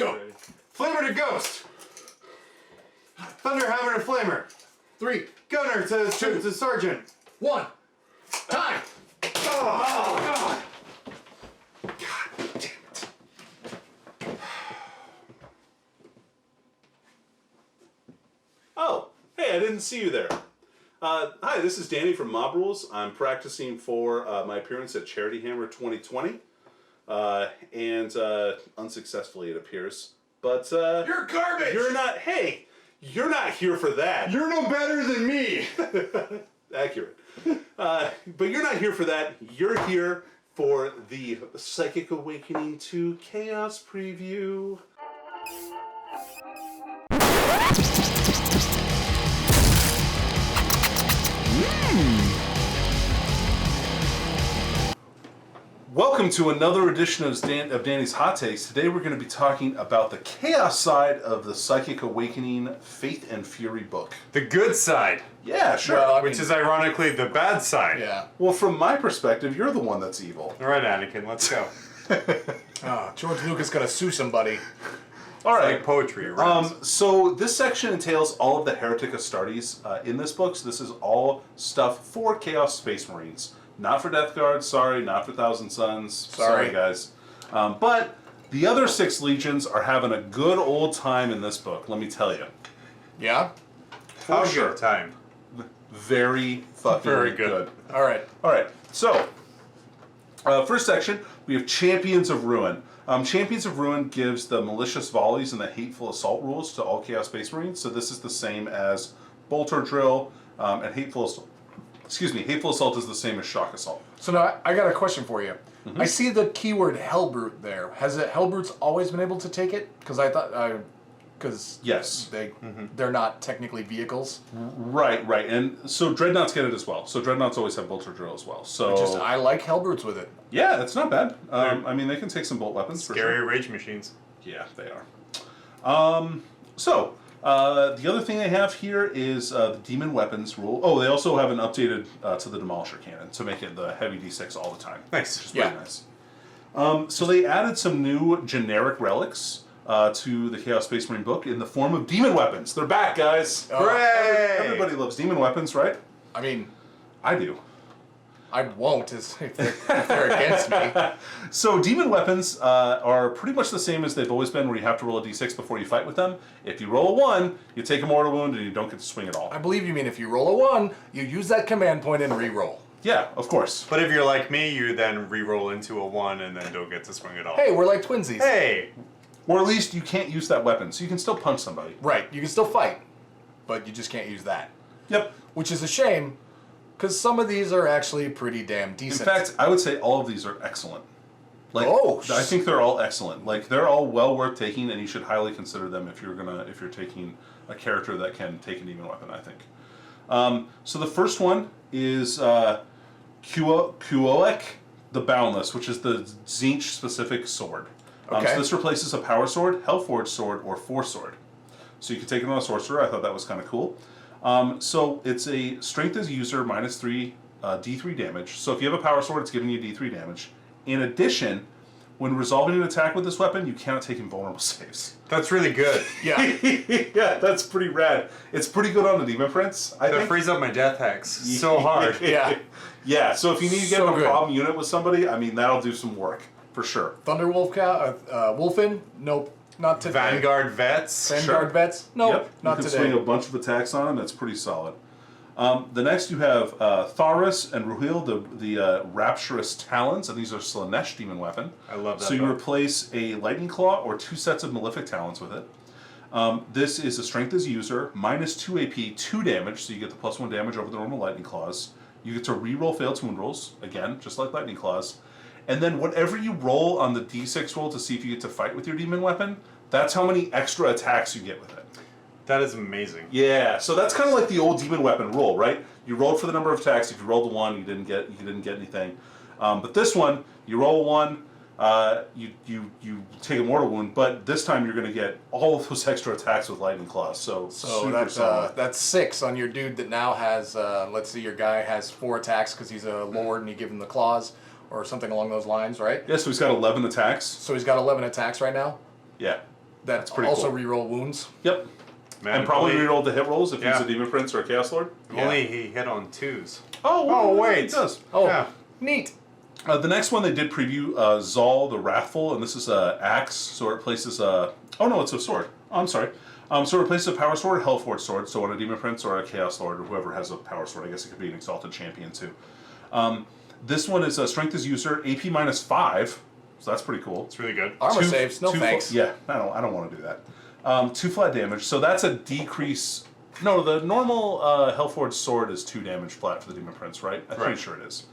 Go. Flamer to Ghost. Thunderhammer to Flamer. 3, Gunner to 2, to Sergeant. 1. Time. Oh, God. God damn it. Oh, hey, I didn't see you there. Hi, this is Danny from Mob Rules. I'm practicing for my appearance at Charity Hammer 2020. And unsuccessfully, it appears. But You're garbage. you're not. Hey, you're not here for that. You're no better than me. Accurate. But you're not here for that. You're here for the Psychic Awakening to Chaos preview. Welcome to another edition of Danny's Hot Takes. Today we're going to be talking about the chaos side of the Psychic Awakening Faith and Fury book. The good side. Yeah, sure. Well, Which is ironically the bad side. Yeah. Well, from my perspective, you're the one that's evil. All right, Anakin, let's go. George Lucas gonna sue somebody. All right. Like poetry. Right? So this section entails all of the Heretic Astartes in this book. So this is all stuff for Chaos Space Marines. Not for Death Guard, sorry. Not for Thousand Suns, sorry guys. But the other 6 legions are having a good old time in this book, let me tell you. Yeah? How sure. good time. Very fucking Very good. Alright. Alright, so, first section, we have Champions of Ruin. Champions of Ruin gives the malicious volleys and the hateful assault rules to all Chaos Space Marines. So this is the same as Bolter Drill, and Hateful Assault is the same as Shock Assault. So now I got a question for you. I see the keyword Hellbrute there. Has the Hellbrutes always been able to take it? Because I thought, because Yes. they're not technically vehicles. Right. And so Dreadnoughts get it as well. So Dreadnoughts always have Bolter Drill as well. So I like Hellbrutes with it. yeah, that's not bad. I mean, they can take some bolt weapons for Scary sure. rage machines. Yeah, they are. The other thing they have here is the Demon Weapons rule. Oh, they also have an updated to the Demolisher Cannon to make it the heavy D6 all the time. Nice. Which is pretty nice. So they added some new generic relics to the Chaos Space Marine book in the form of Demon Weapons. They're back, guys. Hooray! Everybody loves Demon Weapons, right? I mean, I do. I won't if they're against me. So Demon Weapons are pretty much the same as they've always been, where you have to roll a d6 before you fight with them. If you roll a 1, you take a mortal wound and you don't get to swing at all. I believe you mean if you roll a 1, you use that command point and re-roll. Yeah, of course. But if you're like me, you then re-roll into a 1 and then don't get to swing at all. Hey, we're like twinsies. Hey! Or at least you can't use that weapon, so you can still punch somebody. Right, you can still fight, but you just can't use that. Yep. Which is a shame, because some of these are actually pretty damn In decent. fact, I would say all of these are excellent. Like, Oh, I think they're all excellent. Like, they're all well worth taking, and you should highly consider them if you're taking a character that can take a demon weapon, I think. So the first one is Kuoek the Boundless, which is the Tzeentch specific sword. Okay. So this replaces a power sword, Hellforged sword, or force sword. So you can take it on a sorcerer. I thought that was kind of cool. So it's a strength as user -3 D3 damage. So if you have a power sword, it's giving you D3 damage. In addition, when resolving an attack with this weapon, you cannot take invulnerable saves. That's really good. Yeah. Yeah, that's pretty rad. It's pretty good on the Demon Prince, I That think. frees up my death hex so hard. Yeah. Yeah, so if you need to get So in a good. problem unit with somebody, I mean, that'll do some work, for sure. Thunderwolf Wolfen? Nope, not today. Vanguard Vets. Vanguard Sure. Vets? Nope, Yep, not you can today. swing a bunch of attacks on him. That's pretty solid. The next you have Tharis and Ruhil, the Rapturous Talons, and these are Slanesh demon weapon. I love that So you book. replace a Lightning Claw or 2 sets of Malefic Talons with it. This is a Strength as User, -2 AP, 2 damage, so you get the +1 damage over the normal Lightning Claws. You get to re-roll failed wound rolls, again, just like Lightning Claws. And then whatever you roll on the D6 roll to see if you get to fight with your demon weapon, that's how many extra attacks you get with it. That is amazing. Yeah, so that's kind of like the old demon weapon roll, right? You rolled for the number of attacks. If you rolled a 1, you didn't get anything. But this one, you roll a 1, you take a mortal wound, but this time you're going to get all of those extra attacks with lightning claws. So super solid. that's 6 on your dude that now has. Let's see, your guy has 4 attacks because he's a lord and you give him the claws or something along those lines, right? Yeah, so he's got 11 attacks. So he's got 11 attacks right now. Yeah. that pretty also cool. reroll wounds. Yep. Man, And probably only- reroll the hit rolls if Yeah. he's a Demon Prince or a Chaos Lord. If only he hit on 2s. Oh, wait. He does. Oh, Yeah. neat. The next one they did preview Zal the Wrathful, and this is a axe, so it replaces a. Oh no, it's a sword. Oh, I'm sorry. So it replaces a power sword, Hellforge sword. So on a Demon Prince or a Chaos Lord or whoever has a power sword, I guess it could be an Exalted Champion too. This one is Strength as User, AP -5, so that's pretty cool. It's really good. Armor saves, no thanks. Yeah, I don't want to do that. 2 flat damage, so that's a decrease. No, the normal Hellforge sword is 2 damage flat for the Demon Prince, right? I'm pretty sure it is.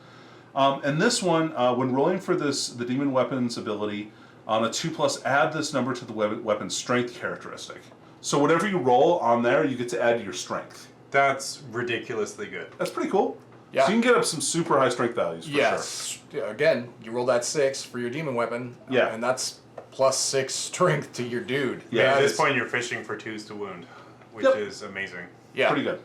And this one, when rolling for the Demon Weapons ability, on a 2+, add this number to the weapon's strength characteristic. So whatever you roll on there, you get to add to your strength. That's ridiculously good. That's pretty cool. Yeah. So you can get up some super high strength values for sure. Yes. Yeah, again, you roll that 6 for your demon weapon. Yeah. And that's +6 strength to your dude. Yeah, At it this is. point, you're fishing for 2s to wound, which Yep. is amazing. Yeah. Pretty good.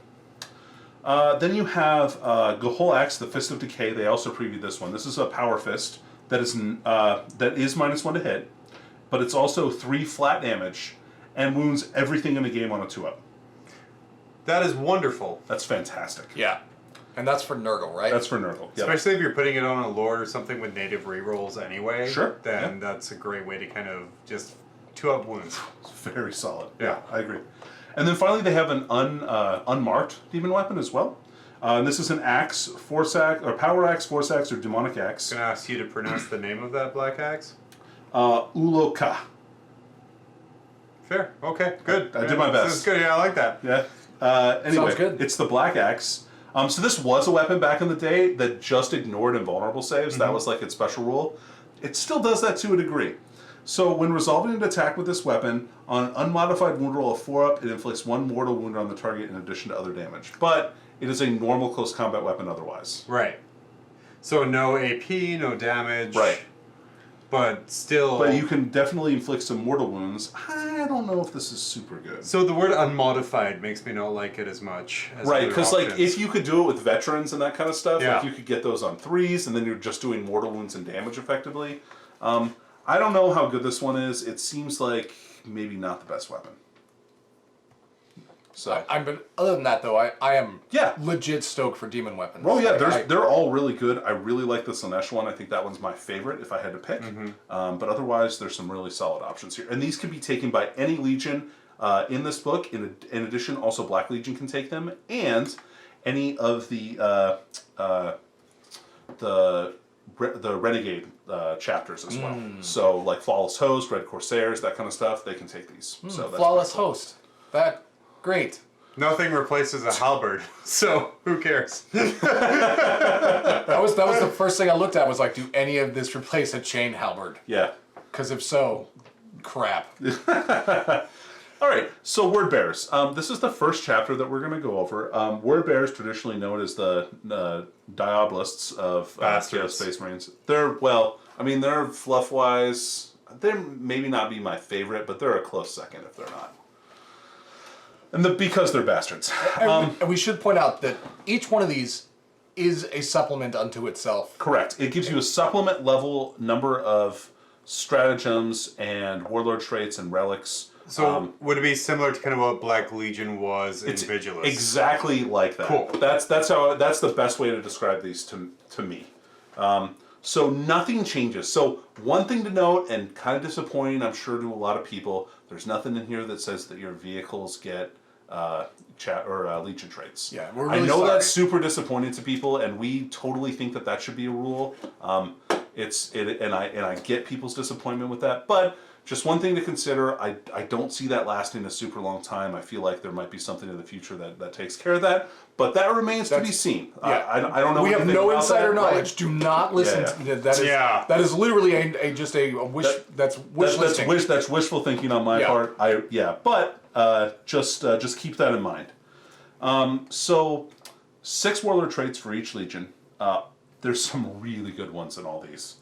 Then you have Gahul Axe, the Fist of Decay. They also previewed this one. This is a power fist that is -1 to hit, but it's also 3 flat damage and wounds everything in the game on a 2-up. That is wonderful. That's fantastic. Yeah. And that's for Nurgle, right? That's for Nurgle. Yep. Especially if you're putting it on a lord or something with native rerolls anyway. Sure, Then that's a great way to kind of just 2-up wounds. It's very solid. Yeah. I agree. And then finally, they have an unmarked demon weapon as well. And this is an axe, power axe, force axe, or demonic axe. I'm going to ask you to pronounce the name of that black axe. Uloka. Fair. Okay. Good. I did my best. This is good. Yeah, I like that. Yeah. Anyway, Sounds good. It's the black axe. So this was a weapon back in the day that just ignored invulnerable saves. That was like its special rule. It still does that to a degree. So when resolving an attack with this weapon, on an unmodified wound roll of 4-up, it inflicts 1 mortal wound on the target in addition to other damage. But it is a normal close combat weapon otherwise. Right. So no AP, no damage. Right. But still. But you can definitely inflict some mortal wounds. I don't know if this is super good. So the word unmodified makes me not like it as much. As Right, other because like options. if you could do it with veterans and that kind of stuff, Yeah. like you could get those on 3s, and then you're just doing mortal wounds and damage effectively. I don't know how good this one is. It seems like maybe not the best weapon. So But other than that, though, I am Yeah. legit stoked for demon weapons. oh yeah, Like, they're all really good. I really like the Slanesh one. I think that one's my favorite if I had to pick. But otherwise, there's some really solid options here, and these can be taken by any Legion in this book. In addition, also Black Legion can take them, and any of the Renegade chapters as well. So like Flawless Host, Red Corsairs, that kind of stuff, they can take these. So that's Flawless pretty cool. host. Great. Nothing replaces a halberd, so who cares? That was the first thing I looked at was like, do any of this replace a chain halberd? Yeah. Because if so, crap. All right, so Word Bearers. This is the first chapter that we're going to go over. Word Bearers, traditionally known as the Diabolists of Chaos Bastards. Space Marines. They're fluff-wise, they maybe not be my favorite, but they're a close second if they're not. And because they're bastards. And we should point out that each one of these is a supplement unto itself. Correct. It gives you a supplement level number of stratagems and warlord traits and relics. So would it be similar to kind of what Black Legion was in It's Vigilus? exactly like that. Cool. That's the best way to describe these to me. So nothing changes. So one thing to note, and kind of disappointing, I'm sure to a lot of people, there's nothing in here that says that your vehicles get Legion traits. Yeah, we're I really know sorry. that's super disappointing to people, and we totally think that should be a rule. And I get people's disappointment with that, but just one thing to consider. I don't see that lasting a super long time. I feel like there might be something in the future that takes care of that, but that remains to be seen. Yeah. I don't know. We have anything no about insider that, knowledge. right? Do not listen Yeah. to that. That is literally just a wish. That's wish listing. That's wishful thinking on my part. But just keep that in mind. So 6 warlord traits for each legion. There's some really good ones in all these.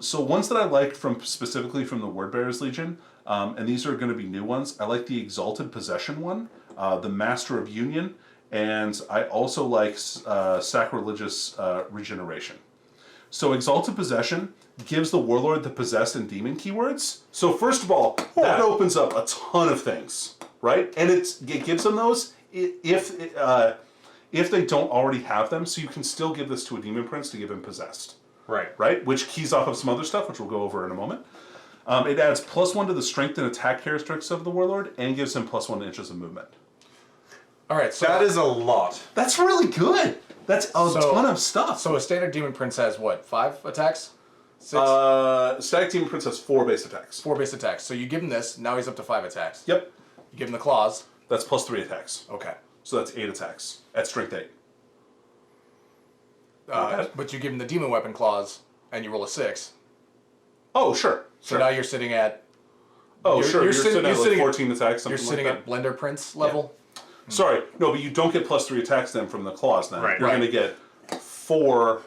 So ones that I like specifically from the Word Bearers Legion, and these are going to be new ones. I like the Exalted Possession one, the Master of Union, and I also like Sacrilegious Regeneration. So Exalted Possession gives the Warlord the Possessed and Demon keywords. So first of all, that opens up a ton of things, right? And it gives them those if they don't already have them. So you can still give this to a Demon Prince to give him Possessed. Right? Which keys off of some other stuff, which we'll go over in a moment. It adds +1 to the strength and attack characteristics of the Warlord and gives him +1 inches of movement. All right, so That is a lot. That's really good. That's a ton of stuff. So a standard Demon Prince has what? 5 attacks? 6? Static Demon Prince has 4 base attacks. 4 base attacks. So you give him this. Now he's up to 5 attacks. Yep. You give him the claws. That's +3 attacks. Okay. So that's 8 attacks at strength 8. But you give him the demon weapon claws, and you roll a 6. Oh, sure. So now you're sitting at. Oh, you're sure. You're sitting at like 14 at, attacks, something You're sitting like at Blender Prince level. that. Sorry. No, but you don't get +3 attacks then from the claws then. Right. You're going to get 4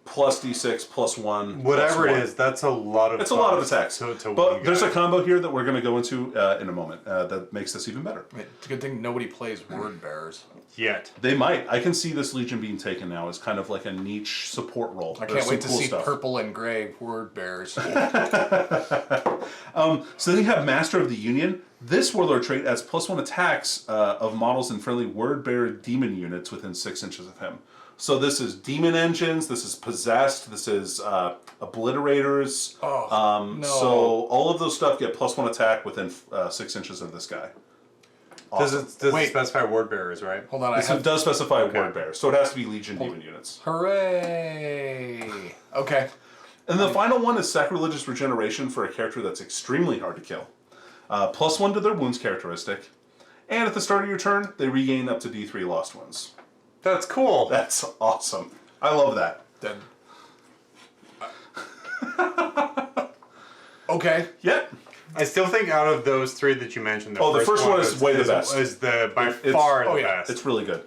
plus D6 plus 1. Whatever plus it 1. is, that's a lot of. It's a lot of attacks. To but there's a combo here that we're going to go into in a moment that makes this even better. It's a good thing nobody plays word bearers. Yet. They might. I can see this Legion being taken now as kind of like a niche support role. I There's can't wait to some cool see stuff. purple and gray word bearers. So then you have Master of the Union. This Warlord trait adds +1 attacks of models and friendly word bearer demon units within 6 inches of him. So this is demon engines, this is possessed, this is obliterators. No. So all of those stuff get +1 attack within 6 inches of this guy. Awesome. Does it Wait. specify word bearers, right? Hold on, It does specify word bearer, so it has to be Legion demon units. Hooray! Okay. And the final one is Sacrilegious Regeneration for a character that's extremely hard to kill. +1 to their wounds characteristic. And at the start of your turn, they regain up to D3 lost wounds. That's cool. That's awesome. I love that. Then. Okay. Yep. I still think out of those 3 that you mentioned, the first one is way the best. Is by It's- far oh, the yeah, best. It's really good.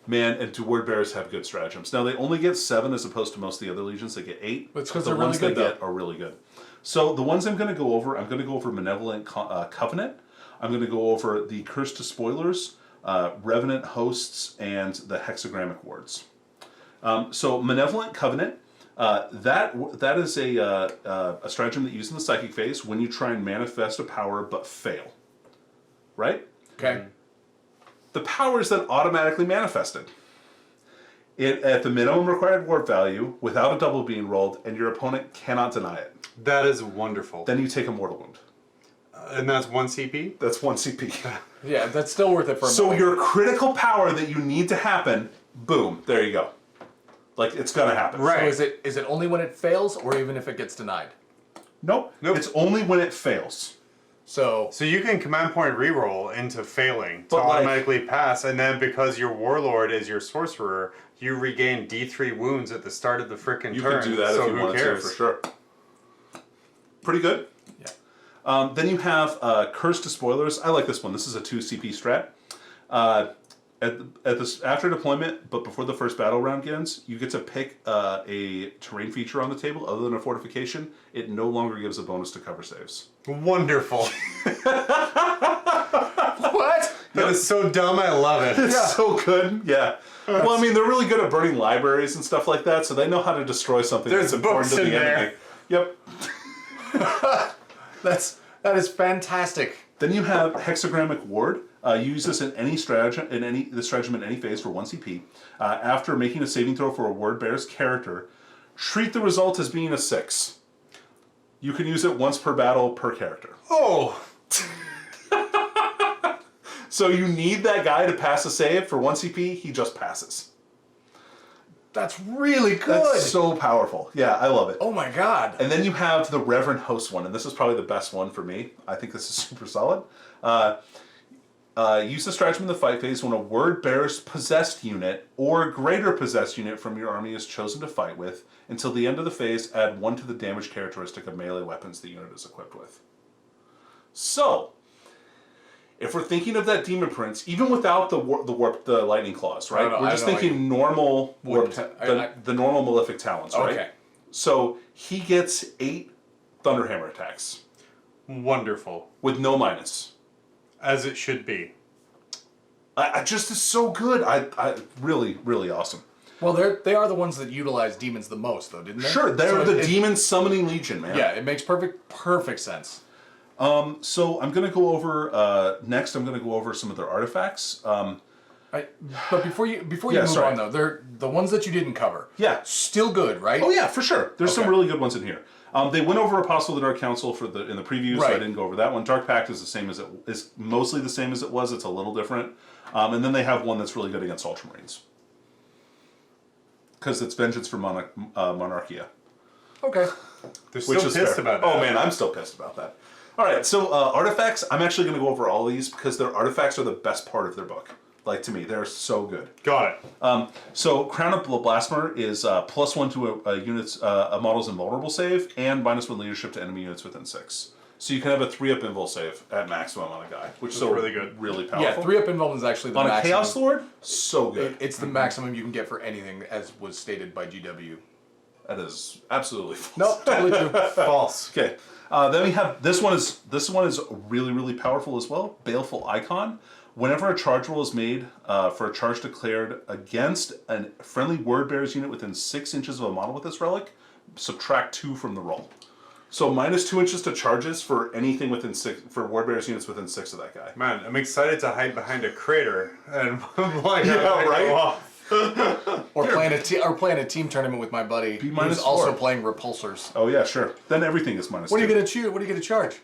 Man, and do word bearers have good stratagems. Now, they only get 7 as opposed to most of the other legions. They get 8. That's 'cause the they're really ones good, they get are really good. So the ones I'm going to go over, I'm going to go over Malevolent Covenant. I'm going to go over the Curse to Spoilers, Revenant Hosts, and the Hexagrammic Wards. So Malevolent Covenant, that is a stratagem that you use in the Psychic phase when you try and manifest a power but fail. Right? Okay. The power is then automatically manifested. At the minimum required warp value, without a double being rolled, and your opponent cannot deny it. That is wonderful. Then you take a mortal wound. And that's 1 CP? That's 1 CP. Yeah, that's still worth it for a So moment. your critical power that you need to happen, boom, there you go. Like, it's gonna happen. Right. So is it only when it fails, or even if it gets denied? Nope. It's only when it fails. So So you can command point reroll into failing to But, like- automatically pass, and then because your warlord is your sorcerer, you regain D3 wounds at the start of the frickin' You turn. can do that so if you who wanted cares? to, for sure. Pretty good. yeah. Then you have Curse to Spoilers. I like this one. This is a 2 CP strat. After deployment, but before the first battle round begins, you get to pick a terrain feature on the table other than a fortification. It no longer gives a bonus to cover saves. Wonderful. What? That is so dumb, I love it. It's so good. Yeah. Well, I mean, they're really good at burning libraries and stuff like that, so they know how to destroy something There's that's important books to the in there. enemy. Yep. That is fantastic. Then you have Hexagrammic Ward. You use this in any stratagem in any phase for 1 CP. After making a saving throw for a word bearer's character, treat the result as being a 6. You can use it once per battle per character. Oh, So you need that guy to pass a save for 1 CP. He just passes. That's really good. That's so powerful. Yeah, I love it. Oh my god. And then you have the Reverend Host one, and this is probably the best one for me. I think this is super solid. Use the stratagem in the fight phase when a word bearer's possessed unit or greater possessed unit from your army is chosen to fight with. Until the end of the phase, add 1 to the damage characteristic of melee weapons the unit is equipped with. So, if we're thinking of that Demon Prince, even without the lightning claws, right? I don't know, We're just I don't know, thinking normal Wouldn't- the normal malefic talents, right? Okay. So he gets 8 Thunderhammer attacks wonderful. with no minus. As it should be. I just is so good. I really, really awesome. Well, they are the ones that utilize demons the most, though, didn't they? Sure, they're So the demon summoning legion, man. Yeah, it makes perfect sense. So I'm going to go over, next I'm going to go over some of their artifacts. But before you Yeah, move sorry. on, though, they're the ones that you didn't cover. Yeah. Still good, right? Oh yeah, for sure. There's some Okay. really good ones in here. They went over Apostle of the Dark Council in the preview, so I Right. didn't go over that one. Dark Pact is the same as it is, mostly the same as it was. It's a little different, and then they have one that's really good against Ultramarines because it's Vengeance for Monarchia, Okay. They're which still is pissed fair. about that. Oh man, I'm still pissed about that. All right, so artifacts. I'm actually going to go over all of these because their artifacts are the best part of their book. Like, to me, they're so good. Got it. So Crown of the Blasphemer is +1 to a unit's a model's invulnerable save and -1 leadership to enemy units within 6. So you can have a 3-up invul save at maximum on a guy, which is so really good. really powerful. Yeah, 3-up invuln is actually the on a maximum. Chaos Lord, so good. It's the maximum you can get for anything, as was stated by GW. That is absolutely false. Nope, totally true. False. Okay. Then we have this one is really powerful as well. Baleful Icon. Whenever a charge roll is made for a charge declared against a friendly word bearer's unit within 6 inches of a model with this relic, subtract 2 from the roll. So -2 inches to charges for anything within 6 for ward bearer's units within 6 of that guy. Man, I'm excited to hide behind a crater and like, Yeah, right? Or playing a team tournament with my buddy who's -4. also playing repulsors. Oh yeah, sure. Then everything is -2. What are you gonna choose? What are you gonna charge?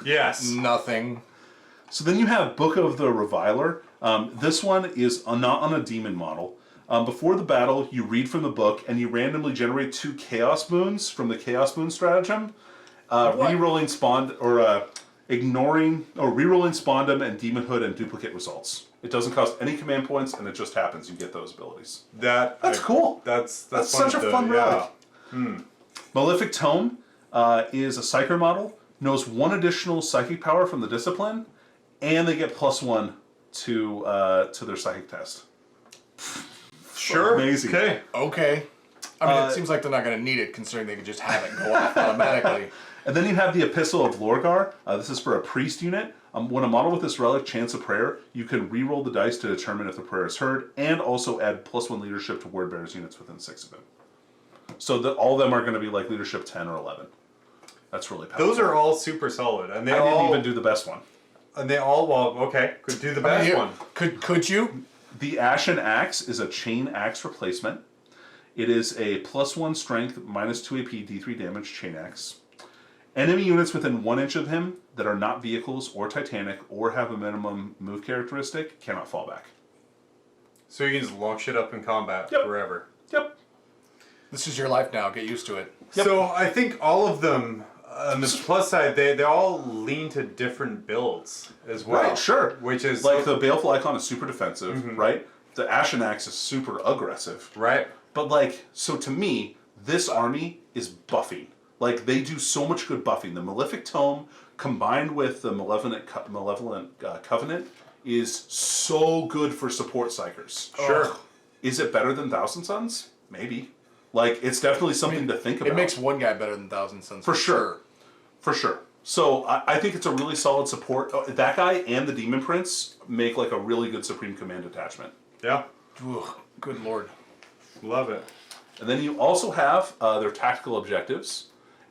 Yes. Nothing. So then you have Book of the Reviler. This one is not on a demon model. Before the battle, you read from the book and you randomly generate 2 Chaos Boons from the Chaos Boon stratagem, re-rolling spawn or ignoring or re-rolling Spawndom and Demonhood and duplicate results. It doesn't cost any command points, and it just happens. You get those abilities. That's cool. That's That's fun such a to- fun yeah. relic. Malefic Tome is a Psyker model. Knows 1 additional psychic power from the discipline, and they get +1 to their psychic test. Sure. Amazing. Okay. Okay. I mean, it seems like they're not gonna need it, considering they could just have it go off automatically. And then you have the Epistle of Lorgar. This is for a priest unit. When a model with this relic chants a prayer, you can re-roll the dice to determine if the prayer is heard, and also add +1 leadership to word bearers units within 6 of him. So all of them are going to be like leadership 10 or 11. That's really powerful. Those are all super solid, and they I all didn't even do the best one. and they all okay. Could do the best Here, one. Could you? The Ashen Axe is a chain axe replacement. It is a +1 strength, -2 AP, D3 damage chain axe. Enemy units within 1 inch of him that are not vehicles or titanic or have a minimum move characteristic cannot fall back. So you can just lock shit up in combat Yep. forever. Yep. This is your life now. Get used to it. Yep. So I think all of them, on the plus side, they all lean to different builds as well. Right, sure. Which is Like the Baleful Icon is super defensive, right? The Ashen Axe is super aggressive. right. But like, so to me, this army is buffing. Like, they do so much good buffing. The Malefic Tome combined with the Malevolent Covenant is so good for support psychers. Sure. Is it better than Thousand Suns? Maybe. Like, it's definitely something to think about. It makes one guy better than Thousand Suns. For sure. For sure. So I think it's a really solid support. That guy and the Demon Prince make like a really good Supreme Command attachment. Yeah. Ugh, good lord. Love it. And then you also have their tactical objectives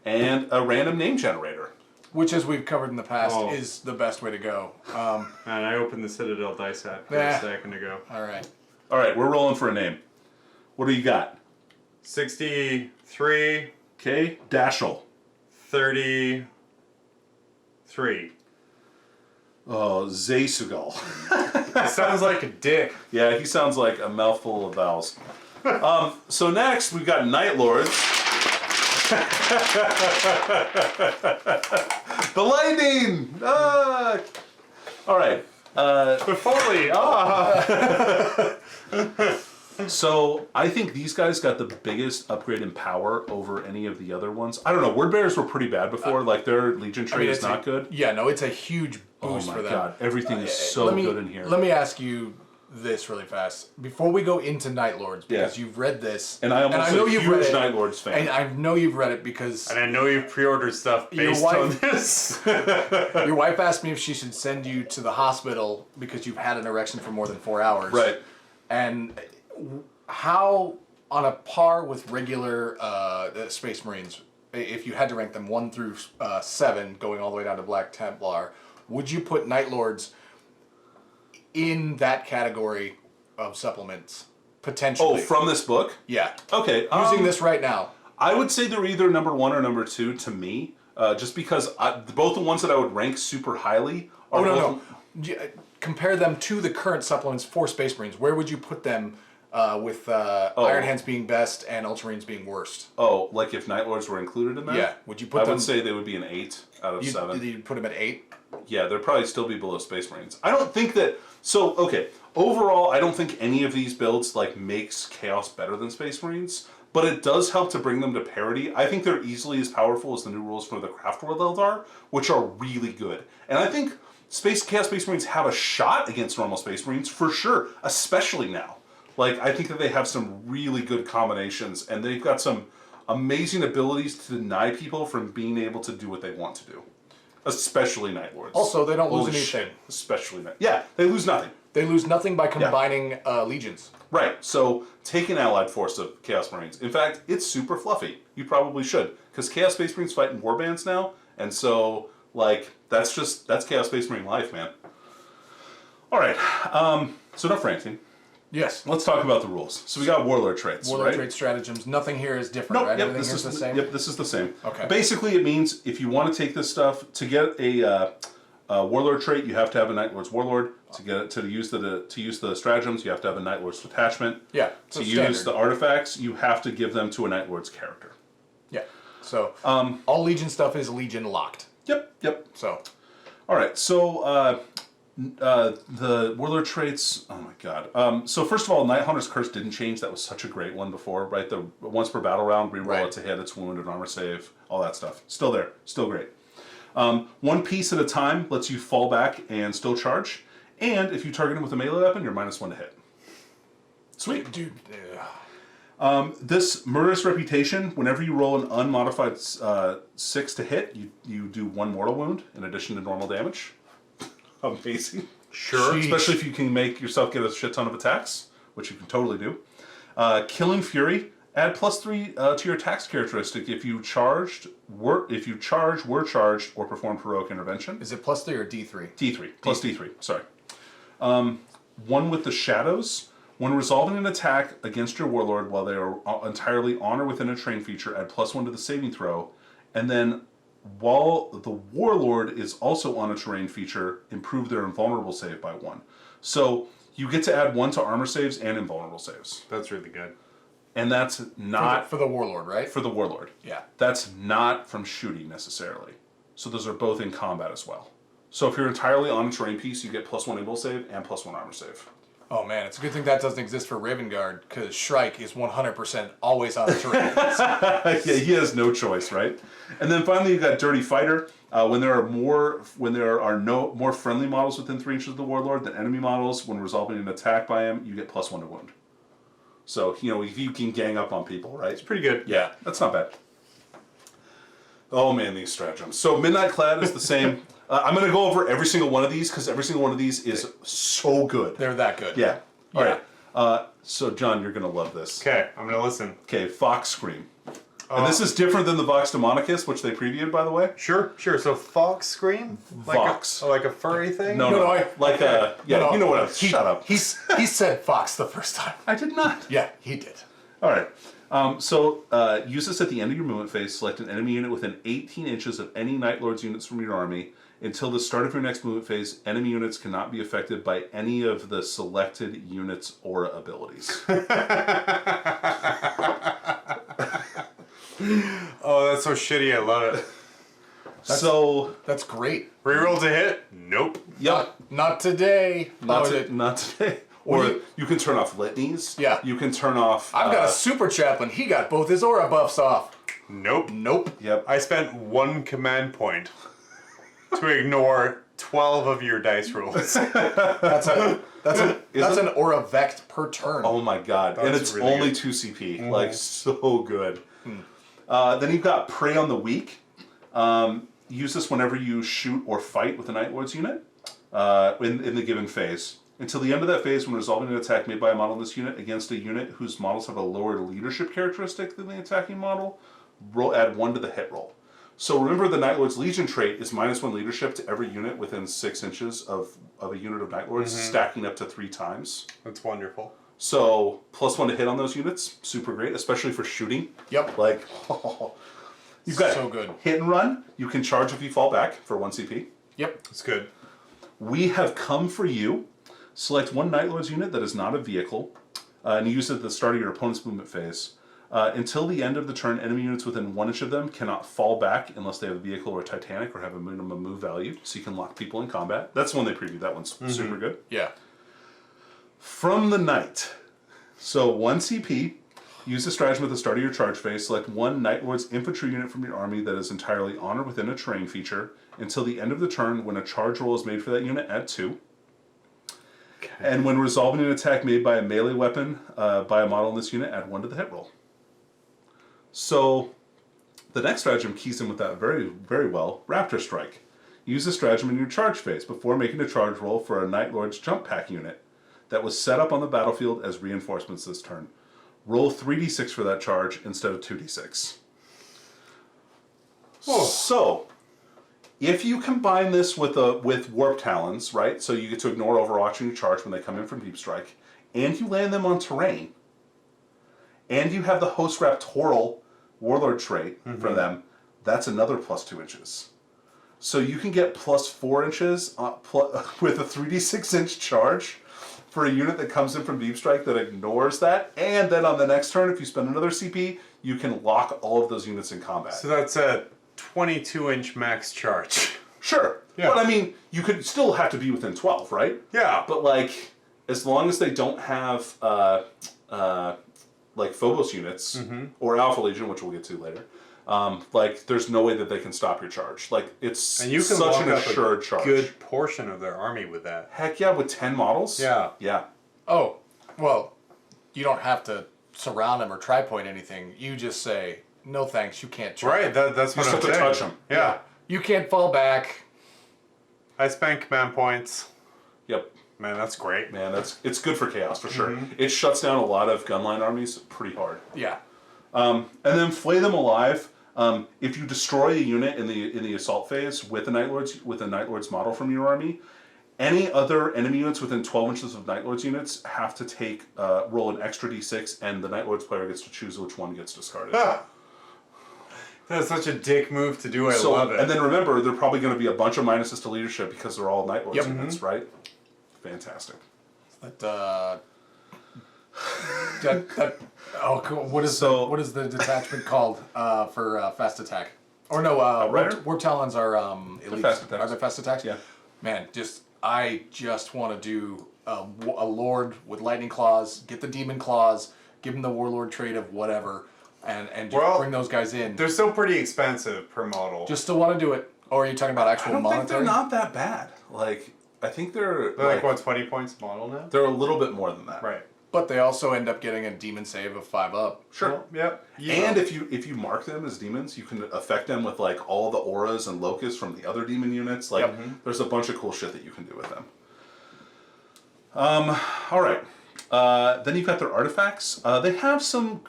and a random name generator. Which, as we've covered in the past, Oh. is the best way to go. Man, I opened the Citadel dice set Nah. a second ago. All right. All right, we're rolling for a name. What do you got? 63, Okay, Dashel. 33. Oh, Zaysugal. It sounds like a dick. Yeah, he sounds like a mouthful of vowels. So next, we've got Night Lords. The lightning! Ah! All right. The Foley! So I think these guys got the biggest upgrade in power over any of the other ones. I don't know. Word bearers were pretty bad before. Like their Legion tree is it's not good. Yeah, no, it's a huge Oh boost my for them. god, everything is so good in here. Let me ask you this really fast before we go into Night Lords, because you've read this, And I almost know a you've huge read it, Night Lords fan. and I know you've read it because And I know you've pre-ordered stuff Your based wife- on this. your wife asked me if she should send you to the hospital because you've had an erection for more than 4 hours. Right. And how on a par with regular Space Marines, if you had to rank them 1 through 7, going all the way down to Black Templar, would you put Night Lords in that category of supplements potentially? Oh, from this book? Yeah. Okay. Using this right now. I would say they're either number 1 or number 2 to me, just because both the ones that I would rank super highly are no. Compare them to the current supplements for Space Marines. Where would you put them with Iron Hands being best and Ultramarines being worst? Oh, like if Night Lords were included in that? Yeah. Would you put I them... would say they would be an 8 out of 7. You'd put them at 8? Yeah, they'd probably still be below Space Marines. I don't think that... So, okay. Overall, I don't think any of these builds makes Chaos better than Space Marines, but it does help to bring them to parity. I think they're easily as powerful as the new rules for the Craft World Eldar, which are really good. And I think Chaos Space Marines have a shot against normal Space Marines for sure, especially now. I think that they have some really good combinations, and they've got some amazing abilities to deny people from being able to do what they want to do. Especially Night Lords. Also, they don't lose Holy anything. shit. Especially Night. Yeah, they lose nothing. They lose nothing by combining legions. Right. So take an allied force of Chaos Marines. In fact, it's super fluffy. You probably should, because Chaos Space Marines fight in warbands now, and so that's Chaos Space Marine life, man. All right. So enough ranting. Yes. Let's talk about the rules. So we got warlord traits. Warlord trait stratagems. Nothing here is different, Nope, right? yep, Everything this here is the same. Yep, this is the same. Okay. Basically, it means if you want to take this stuff to get a warlord trait, you have to have a Night Lord's warlord. To use the stratagems, you have to have a Night Lord's detachment. Yeah. To use the artifacts, you have to give them to a Night Lord's character. Yeah. So all Legion stuff is Legion locked. Yep. So. All right. So the warlord traits. Oh my god. So first of all, Night Hunter's Curse didn't change. That was such a great one before, right? The once per battle round, reroll it to hit, its wound and armor save, all that stuff. Still there. Still great. One piece at a time lets you fall back and still charge. And if you target him with a melee weapon, you're -1 to hit. Sweet. Dude. This Murderous Reputation, whenever you roll an unmodified 6 to hit, you do 1 mortal wound in addition to normal damage. Amazing. Sure. Especially if you can make yourself get a shit ton of attacks, which you can totally do. Killing Fury, add +3 to your attacks characteristic if you were charged, or performed heroic intervention. Is it +3 or D3? D3. Plus D3, sorry. One with the Shadows. When resolving an attack against your warlord while they are entirely on or within a terrain feature, add +1 to the saving throw. And then while the warlord is also on a terrain feature, improve their invulnerable save by 1. So you get to add 1 to armor saves and invulnerable saves. That's really good. And that's not for the warlord, right? for the warlord. Yeah. That's not from shooting necessarily. So those are both in combat as well. So if you're entirely on a terrain piece, you get +1 invul save and +1 armor save. Oh man, it's a good thing that doesn't exist for Raven Guard, because Shrike is 100% always on the terrain. Yeah, he has no choice, right? And then finally, you got Dirty Fighter. When there are more friendly models within 3 inches of the warlord than enemy models, when resolving an attack by him, you get +1 to wound. So if you can gang up on people, right? It's pretty good. Yeah, that's not bad. Oh man, these stratagems. So Midnight Clad is the same. I'm going to go over every single one of these because every single one of these is so good. They're that good. Yeah. All right. So John, you're going to love this. Okay, I'm going to listen. Okay, Fox Scream. And this is different than the Vox Demonicus, which they previewed, by the way. Sure. So Fox Scream? Vox. Like a furry thing? No. Like a... Yeah, you know what shut up. He said Fox the first time. I did not. Yeah, he did. All right. Use this at the end of your movement phase. Select an enemy unit within 18 inches of any Night Lord's units from your army. Until the start of your next movement phase, enemy units cannot be affected by any of the selected units' aura abilities. Oh, that's so shitty. I love it. That's great. Reroll to hit? Nope. Yep. Not today. Not today. Or you can turn off litanies. Yeah. You can turn off... I've got a super chaplain. He got both his aura buffs off. Nope. Yep. I spent 1 command point to ignore 12 of your dice rolls. That's an aura vect per turn. Oh my god. And it's really only good. 2 CP. Like, so good. Then you've got Prey on the Weak. Use this whenever you shoot or fight with a Night Lord's unit in the given phase. Until the end of that phase, when resolving an attack made by a model in this unit against a unit whose models have a lower leadership characteristic than the attacking model, add 1 to the hit roll. So remember, the Night Lord's Legion trait is -1 leadership to every unit within 6 inches of a unit of Night Lords, stacking up to 3 times. That's wonderful. So +1 to hit on those units, super great, especially for shooting. Yep. Like, you've got so good. Hit and run. You can charge if you fall back for 1 CP. Yep. It's good. We have come for you. Select 1 Night Lord's unit that is not a vehicle, and use it at the start of your opponent's movement phase. Until the end of the turn, enemy units within 1 inch of them cannot fall back unless they have a vehicle or Titanic or have a minimum move value, so you can lock people in combat. That's the one they previewed. That one's super good. Yeah. From the Night. So 1 CP. Use the stratagem at the start of your charge phase. Select 1 Night Lord's infantry unit from your army that is entirely on or within a terrain feature. Until the end of the turn, when a charge roll is made for that unit, add 2. Okay. And when resolving an attack made by a melee weapon by a model in this unit, add 1 to the hit roll. So the next stratagem keys in with that very, very well. Raptor Strike. Use the stratagem in your charge phase before making a charge roll for a Night Lord's jump pack unit that was set up on the battlefield as reinforcements this turn. Roll 3d6 for that charge instead of 2d6. Oh. So, if you combine this with Warp Talons, right? So you get to ignore Overwatch and your charge when they come in from Deep Strike, and you land them on terrain, and you have the Host Raptoral Warlord trait for them, that's another +2 inches. So you can get +4 inches with a 3d6 inch charge for a unit that comes in from Deep Strike that ignores that, and then on the next turn, if you spend another CP, you can lock all of those units in combat. So that's a 22-inch max charge. Sure. Yeah. But I mean, you could still have to be within 12, right? Yeah. But like, as long as they don't have like Phobos units or Alpha Legion, which we'll get to later, like there's no way that they can stop your charge. Like it's And you can such lock an up assured a charge. good portion of their army with that. Heck yeah, with 10 models. Yeah. Yeah. Oh, well, you don't have to surround them or tri-point anything. You just say, no thanks, you can't try. Right, that's You what just I'm have to saying. touch them. Yeah. You can't fall back. I spent command points. Yep. Man, that's great. Man, it's good for chaos for sure. It shuts down a lot of gunline armies pretty hard. Yeah. And then flay them alive. If you destroy a unit in the assault phase with a Night Lord's model from your army, any other enemy units within 12 inches of Night Lord's units have to take roll an extra d6, and the Night Lord's player gets to choose which one gets discarded. That's such a dick move to do. I love it. And then remember, they're probably going to be a bunch of minuses to leadership because they're all Night Lord's units, right? Fantastic. That oh, cool. What is the detachment called for fast attack? Or no, warp talons are elite. Fast attacks. Are they fast attacks? Yeah. Man, I just want to do a lord with lightning claws, get the demon claws, give him the warlord trait of whatever, and just bring those guys in. They're still pretty expensive per model. Just still want to do it. Or are you talking about actual I don't monetary? think they're not that bad. Like, I think they're like what, 20 points a model now? They're a little bit more than that. Right. But they also end up getting a demon save of 5 up. Sure. Well, yep. And if you mark them as demons, you can affect them with like all the auras and locusts from the other demon units. Like there's a bunch of cool shit that you can do with them. All right. Then you've got their artifacts. They have some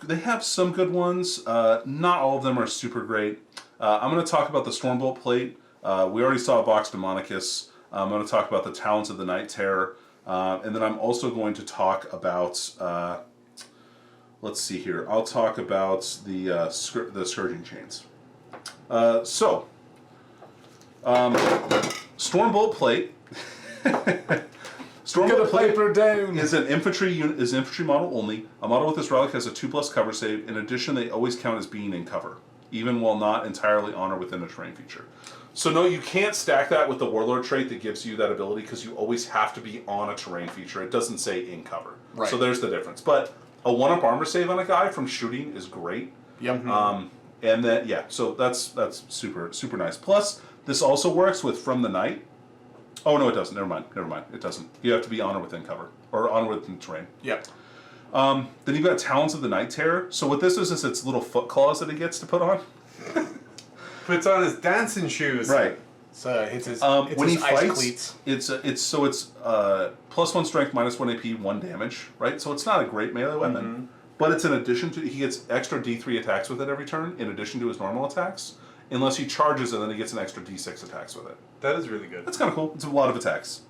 good ones. Not all of them are super great. I'm going to talk about the Stormbolt plate. We already saw Vox Demonicus. I'm going to talk about the Talons of the Night Terror. And then I'm also going to talk about, let's see here. I'll talk about the Scourging Chains. Stormbolt Plate. Stormbolt Plate down. is an infantry unit. Is infantry model only. A model with this relic has a 2+ cover save. In addition, they always count as being in cover, even while not entirely on or within a terrain feature. So no, you can't stack that with the Warlord trait that gives you that ability because you always have to be on a terrain feature. It doesn't say in cover. Right. So there's the difference. But a 1-up armor save on a guy from shooting is great. Yep. And then so that's super nice. Plus, this also works with From the Night. Oh no, it doesn't. Never mind. It doesn't. You have to be on or within cover or on or within terrain. Yep. Then you've got Talons of the Night Terror. So what this is its little foot claws that he gets to put on. Puts on his dancing shoes. Right. So it's his, when he his ice fights, cleats. it's +1 strength, -1 AP, 1 damage, right? So it's not a great melee weapon, but it's in addition to he gets extra D3 attacks with it every turn in addition to his normal attacks, unless he charges and then he gets an extra D6 attacks with it. That is really good. That's kind of cool. It's a lot of attacks.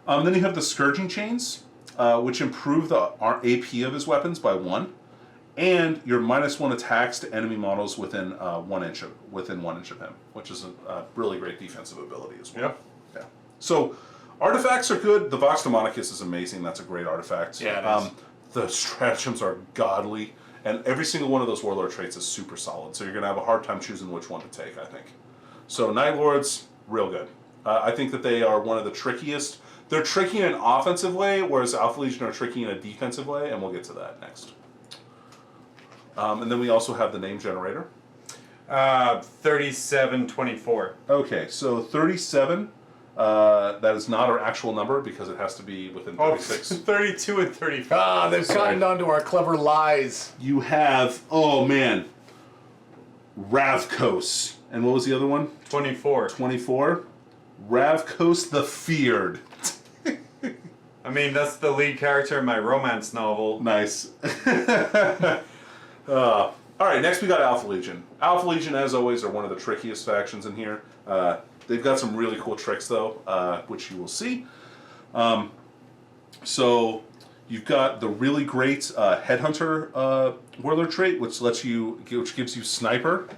Then you have the Scourging Chains, which improve the AP of his weapons by 1, and your -1 attacks to enemy models within 1 inch of him, which is a really great defensive ability as well. Yep. Yeah. So artifacts are good. The Vox Demonicus is amazing. That's a great artifact. Yeah, it is. The stratagems are godly, and every single one of those warlord traits is super solid. So you're gonna have a hard time choosing which one to take, I think. So Night Lords, real good. I think that they are one of the trickiest. They're tricky in an offensive way, whereas Alpha Legion are tricky in a defensive way, and we'll get to that next. And then we also have the name generator. 3724. Okay, so 37, that is not our actual number because it has to be within 36. 32 and 35. Ah, they've cottoned onto our clever lies. You have, oh man, Ravkos. And what was the other one? 24. 24. Ravkos the Feared. I mean, that's the lead character in my romance novel. Nice. All right, next we got Alpha Legion. Alpha Legion, as always, are one of the trickiest factions in here. They've got some really cool tricks, though, which you will see. So you've got the really great Headhunter Warlord trait, which gives you Sniper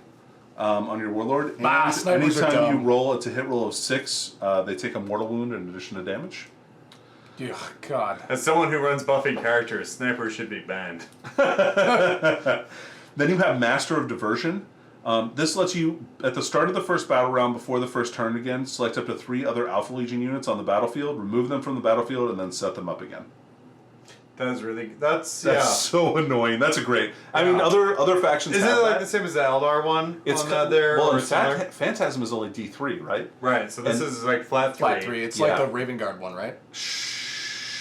on your Warlord. And snipers are anytime you dumb. roll, it's a hit roll of 6. They take a mortal wound in addition to damage. Dude, God. As someone who runs buffing characters, snipers should be banned. Then you have Master of Diversion. This lets you, at the start of the first battle round before the first turn again, select up to 3 other Alpha Legion units on the battlefield, remove them from the battlefield, and then set them up again. That is really... That's so annoying. That's a great... I mean, other factions Isn't have it like that. the same as the Eldar one? It's on that there? Well, or in fact, similar? Phantasm is only D3, right? Right, so this and- is like flat 3. Flat 3. It's like the Raven Guard one, right?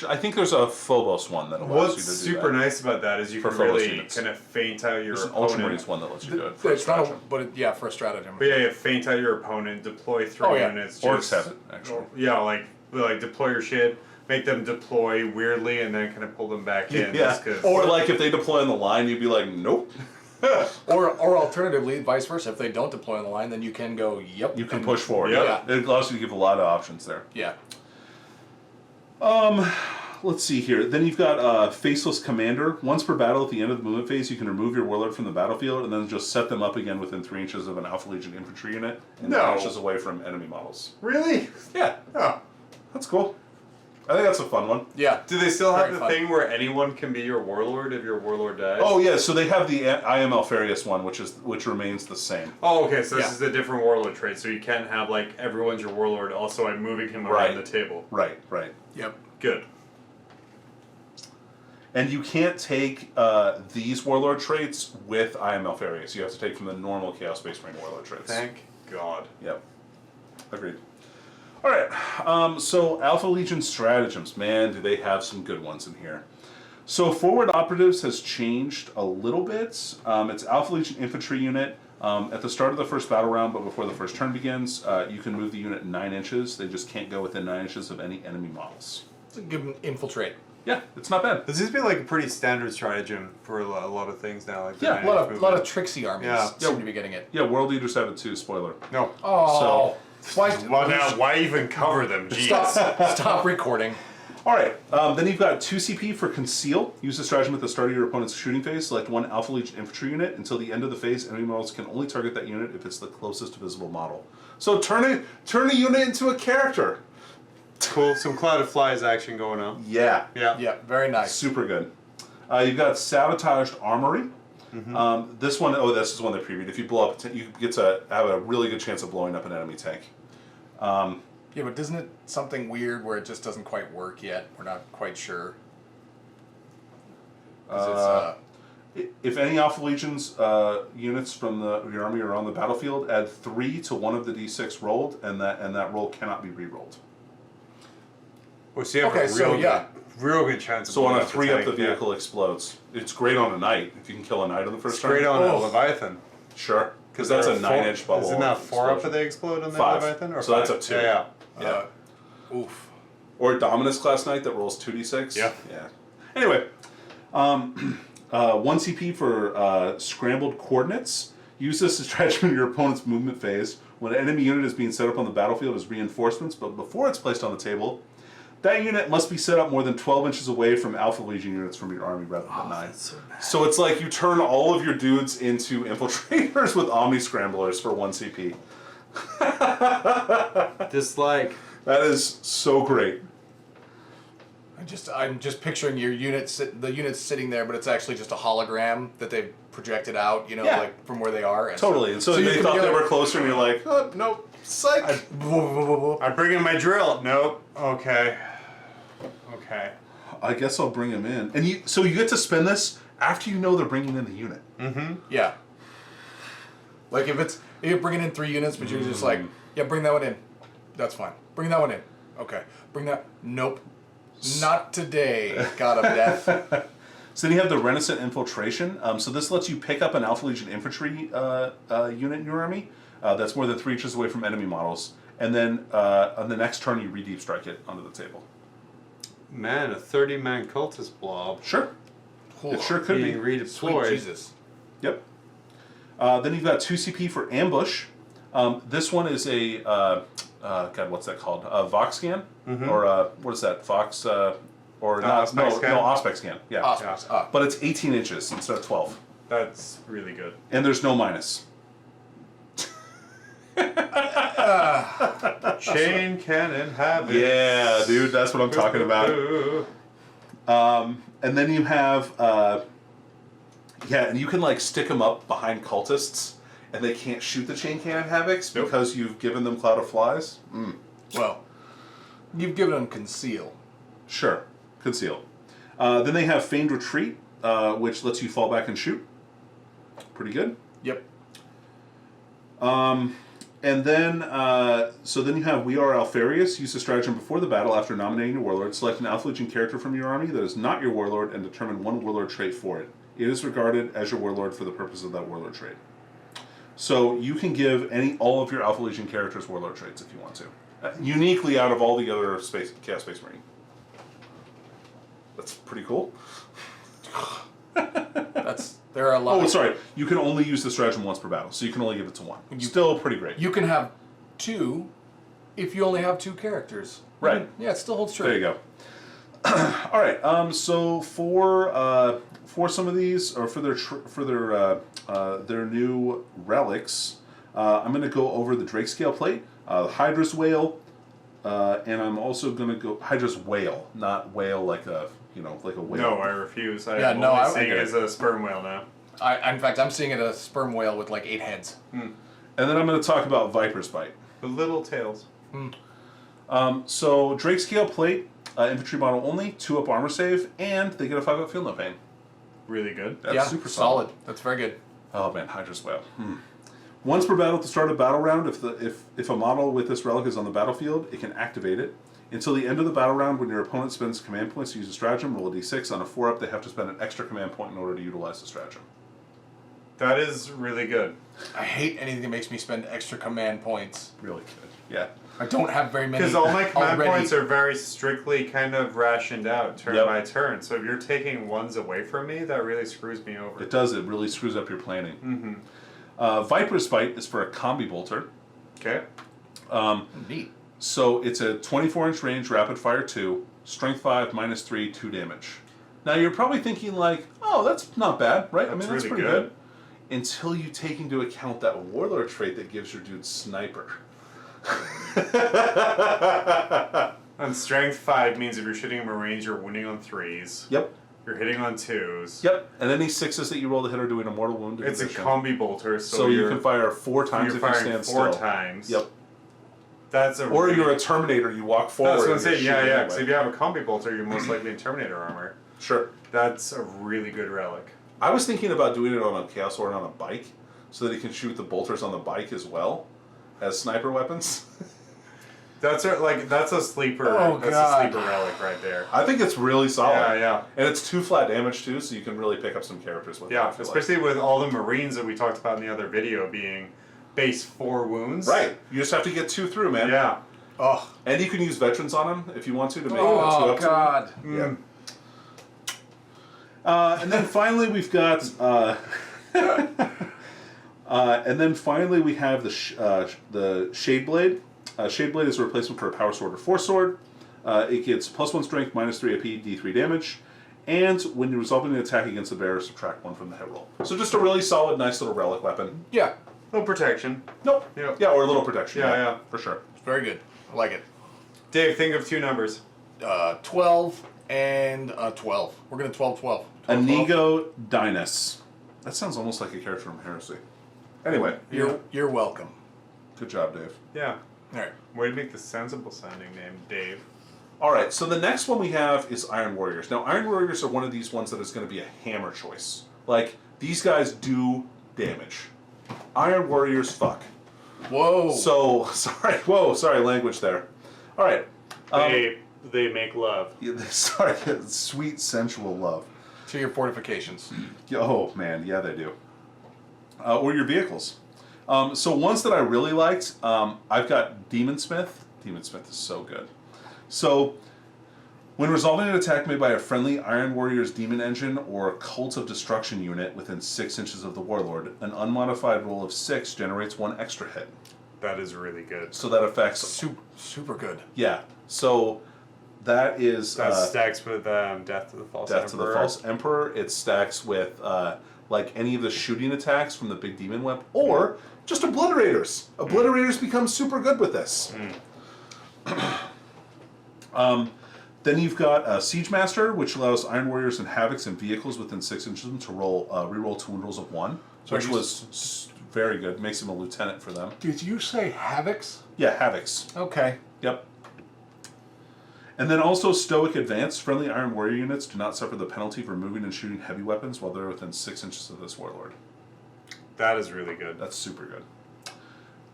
I think there's a Phobos one that allows What's you to do super that. nice about that is you For can Phobos really units. kind of feint out your There's an opponent. Ultramarines one that lets you do it. For It's not, stratagem. but yeah, for a stratagem. But yeah, you feint out your opponent, deploy 3 Oh, yeah. units. Orcs have it, actually. Yeah, like deploy your shit, make them deploy weirdly, and then kind of pull them back in. Yeah. just 'cause- Or like if they deploy on the line, you'd be like, nope. Or alternatively, vice versa. If they don't deploy on the line, then you can go, yep. You can and- push forward. Yep. Yeah. It allows you to give a lot of options there. Yeah. Let's see here. Then you've got Faceless Commander. Once per battle at the end of the movement phase, you can remove your warlord from the battlefield and then just set them up again within 3 inches of an Alpha Legion infantry unit and No. inches away from enemy models. Really? Yeah, Oh. that's cool. I think that's a fun one. Yeah. Do they still have Very the fun. thing where anyone can be your warlord if your warlord dies? Oh yeah, so they have the I Am Alfarius one, which remains the same. Oh, okay, so this Yeah. is a different warlord trait, so you can't have, like, everyone's your warlord, also I'm moving him around Right. the table. Right, right. Yep. Good. And you can't take these warlord traits with I Am Alfarius. You have to take from the normal Chaos Space Marine warlord traits. Thank God. Yep. Agreed. All right. So Alpha Legion stratagems, man, do they have some good ones in here? So Forward Operatives has changed a little bit. It's Alpha Legion infantry unit. At the start of the first battle round, but before the first turn begins, you can move the unit 9 inches. They just can't go within 9 inches of any enemy models. So give them infiltrate. Yeah, it's not bad. This has been like a pretty standard stratagem for a lot of things now. Like the Yeah, A lot movement. of tricksy armies Yeah. seem to be getting it. Yeah, World Eaters have it too. Spoiler. No. Oh. Why, Well, now, why even cover them? Jeez. stop recording. All right. Then you've got 2 CP for Conceal. Use the stratagem at the start of your opponent's shooting phase. Select 1 Alpha Legion infantry unit. Until the end of the phase, enemy models can only target that unit if it's the closest visible model. So turn a unit into a character. Cool. Some Cloud of Flies action going on. Yeah. Yeah. Yeah, very nice. Super good. You've got Sabotaged Armory. This one, this is one they previewed. If you blow up, you get to have a really good chance of blowing up an enemy tank. Yeah, but isn't it something weird where it just doesn't quite work yet? We're not quite sure. 'Cause If any Alpha Legions units from your army are on the battlefield, add 3 to one of the d6 rolled, and that roll cannot be re-rolled. Well, so you have Okay, a so, real, yeah. real good chance of So on blowing a 3 up, tank, the yeah. vehicle explodes. It's great on a knight if you can kill a knight on the first turn. Straight on a Oh. Leviathan. Sure. because that's a 9-inch bubble. Isn't that 4 up explosion. if they explode on the 5. Leviathan? Or So that's 5? a 2. Yeah. Oof. Or a Dominus class knight that rolls 2d6. Yeah. Yeah. Anyway, 1 CP for scrambled coordinates. Use this stratagem in your opponent's movement phase when an enemy unit is being set up on the battlefield as reinforcements, but before it's placed on the table, that unit must be set up more than 12 inches away from Alpha Legion units from your army rather than 9. So it's like you turn all of your dudes into infiltrators with Omni Scramblers for 1 CP. Just like... That is so great. I'm just picturing your the units sitting there, but it's actually just a hologram that they've projected out, Yeah. like from where they are. And Totally. And so you they can thought be they like- were closer, and you're like, oh, nope, psych. I bring in my drill. Nope. Okay. Okay. I guess I'll bring him in. And you get to spend this after you know they're bringing in the unit. Yeah. Like if you're bringing in 3 units, but you're just like, yeah, bring that one in. That's fine. Bring that one in. Okay. Bring that. Nope. Not today. God of death. So then you have the Renaissance Infiltration. So this lets you pick up an Alpha Legion infantry unit in your army that's more than 3 inches away from enemy models. And then on the next turn, you re-deep strike it onto the table. Man, a 30-man cultist blob. Sure. It sure could be. Being Sweet redeployed. Jesus. Yep. Then you've got 2 CP for Ambush. This one is a, God, what's that called? Vox scan? Or what is that? Vox, or not? Auspex scan? No, Auspex scan. Yeah. Awesome. But it's 18 inches instead of 12. That's really good. And there's no minus. Chain cannon habits. Yeah, dude, that's what I'm talking about. And then you have, and you can like stick them up behind cultists, and they can't shoot the chain cannon havocs because you've given them Cloud of Flies. Well, you've given them conceal. Sure, conceal. Then they have Feigned Retreat, which lets you fall back and shoot. Pretty good. Yep. And then, so then you have We Are Alfarius. Use the stratagem before the battle after nominating your warlord. Select an Alpha Legion character from your army that is not your warlord and determine 1 warlord trait for it. It is regarded as your warlord for the purpose of that warlord trait. So you can give all of your Alpha Legion characters warlord traits if you want to. Uniquely out of all the other Chaos Space Marine. That's pretty cool. There are a lot. Oh, sorry. You can only use the stratagem once per battle, so you can only give it to 1. Still pretty great. You can have 2 if you only have 2 characters. Right. Yeah, it still holds true. There you go. All right. So for some of these, or for their new relics, I'm going to go over the Drake Scale Plate, the Hydra's Whale, and I'm also going to go Hydra's Whale, not whale like a whale. No, I refuse. I'm no, only I seeing get it it. as a sperm whale now. In fact, I'm seeing it as a sperm whale with like 8 heads. And then I'm going to talk about Viper's Bite. The little tails. So Drake Scale Plate, infantry model only, 2-up armor save, and they get a 5-up field no pain. Really good. That's yeah, super solid. That's very good. Oh man, Hydra's Whale. Once per battle at the start of battle round, if a model with this relic is on the battlefield, it can activate it. Until the end of the battle round, when your opponent spends command points to use a stratagem, roll a d6. On a 4-up, they have to spend an extra command point in order to utilize the stratagem. That is really good. I hate anything that makes me spend extra command points. Really good. Yeah. I don't have very many. Because all my command already. points are very strictly kind of rationed out turn Yep. by turn. So if you're taking ones away from me, that really screws me over. It does. It really screws up your planning. Viper's Bite is for a combi bolter. Okay. Neat. So it's a 24-inch range, rapid fire 2, strength 5, -3, 2 damage. Now you're probably thinking like, oh, that's not bad, right? That's that's really pretty good. Until you take into account that warlord trait that gives your dude sniper. And strength 5 means if you're shooting a Marines, you're winning on 3s. Yep. You're hitting on 2s. Yep. And any 6s that you roll to hit are doing a mortal wound. It's a condition. combi bolter, So you can fire 4 times if you're you firing stand 4 still. times. Yep. That's a Or really- you're a Terminator, you walk forward. That's what I'm and you're saying. Yeah, shooting yeah. anyway. Because if you have a combi bolter, you're most likely in Terminator armor. Sure. That's a really good relic. I was thinking about doing it on a Chaos Sword on a bike, so that he can shoot the bolters on the bike as well as sniper weapons. That's a sleeper. Oh, that's God. a sleeper relic right there. I think it's really solid. Yeah, yeah. And it's 2 flat damage too, so you can really pick up some characters with it. Yeah, I feel especially with all the Marines that we talked about in the other video being base 4 wounds. Right. You just have to get 2 through, man. Yeah. Oh, And you can use veterans on them if you want to make it 2 oh up to God. them. Yeah. And then finally we've got and then finally we have the Shade Blade. Shade Blade is a replacement for a Power Sword or Force Sword. It gets +1 strength, -3 AP, D3 damage. And when you're resolving an attack against the bearer, subtract 1 from the hit roll. So just a really solid, nice little relic weapon. Yeah, No protection. Nope. Yeah. Yeah, or a little protection. Yeah. For sure. it's very good. I like it. Dave, think of 2 numbers. 12 and 12. We're gonna 12, 12. 12, 12. Inigo Dinas. That sounds almost like a character from Heresy. Anyway, You're welcome. good job, Dave. Yeah. All right. Way to make the sensible sounding name, Dave. All right, so the next one we have is Iron Warriors. Now, Iron Warriors are one of these ones that is going to be a hammer choice. Like, these guys do damage. Iron Warriors fuck. Whoa. So, sorry, language there. All right. They make love. Sorry, sweet, sensual love. To your fortifications. Oh, man, yeah, they do. Or your vehicles. So ones that I really liked, I've got Demon Smith. Demon Smith is so good. So, when resolving an attack made by a friendly Iron Warrior's Demon Engine or Cult of Destruction unit within 6 inches of the Warlord, an unmodified roll of 6 generates 1 extra hit. That is really good. So that affects... Super good. Yeah. So, that is... That stacks with Death to the False Emperor. Death to the False Emperor. It stacks with like any of the shooting attacks from the Big Demon Whip, or just Obliterators. Obliterators become super good with this. Then you've got Siege Master, which allows Iron Warriors and Havocs and vehicles within 6 inches of them to reroll 2 wound rolls of 1, which was very good. Makes him a lieutenant for them. Did you say Havocs? Yeah, Havocs. Okay. Yep. And then also Stoic Advance. Friendly Iron Warrior units do not suffer the penalty for moving and shooting heavy weapons while they're within 6 inches of this Warlord. That is really good. That's super good.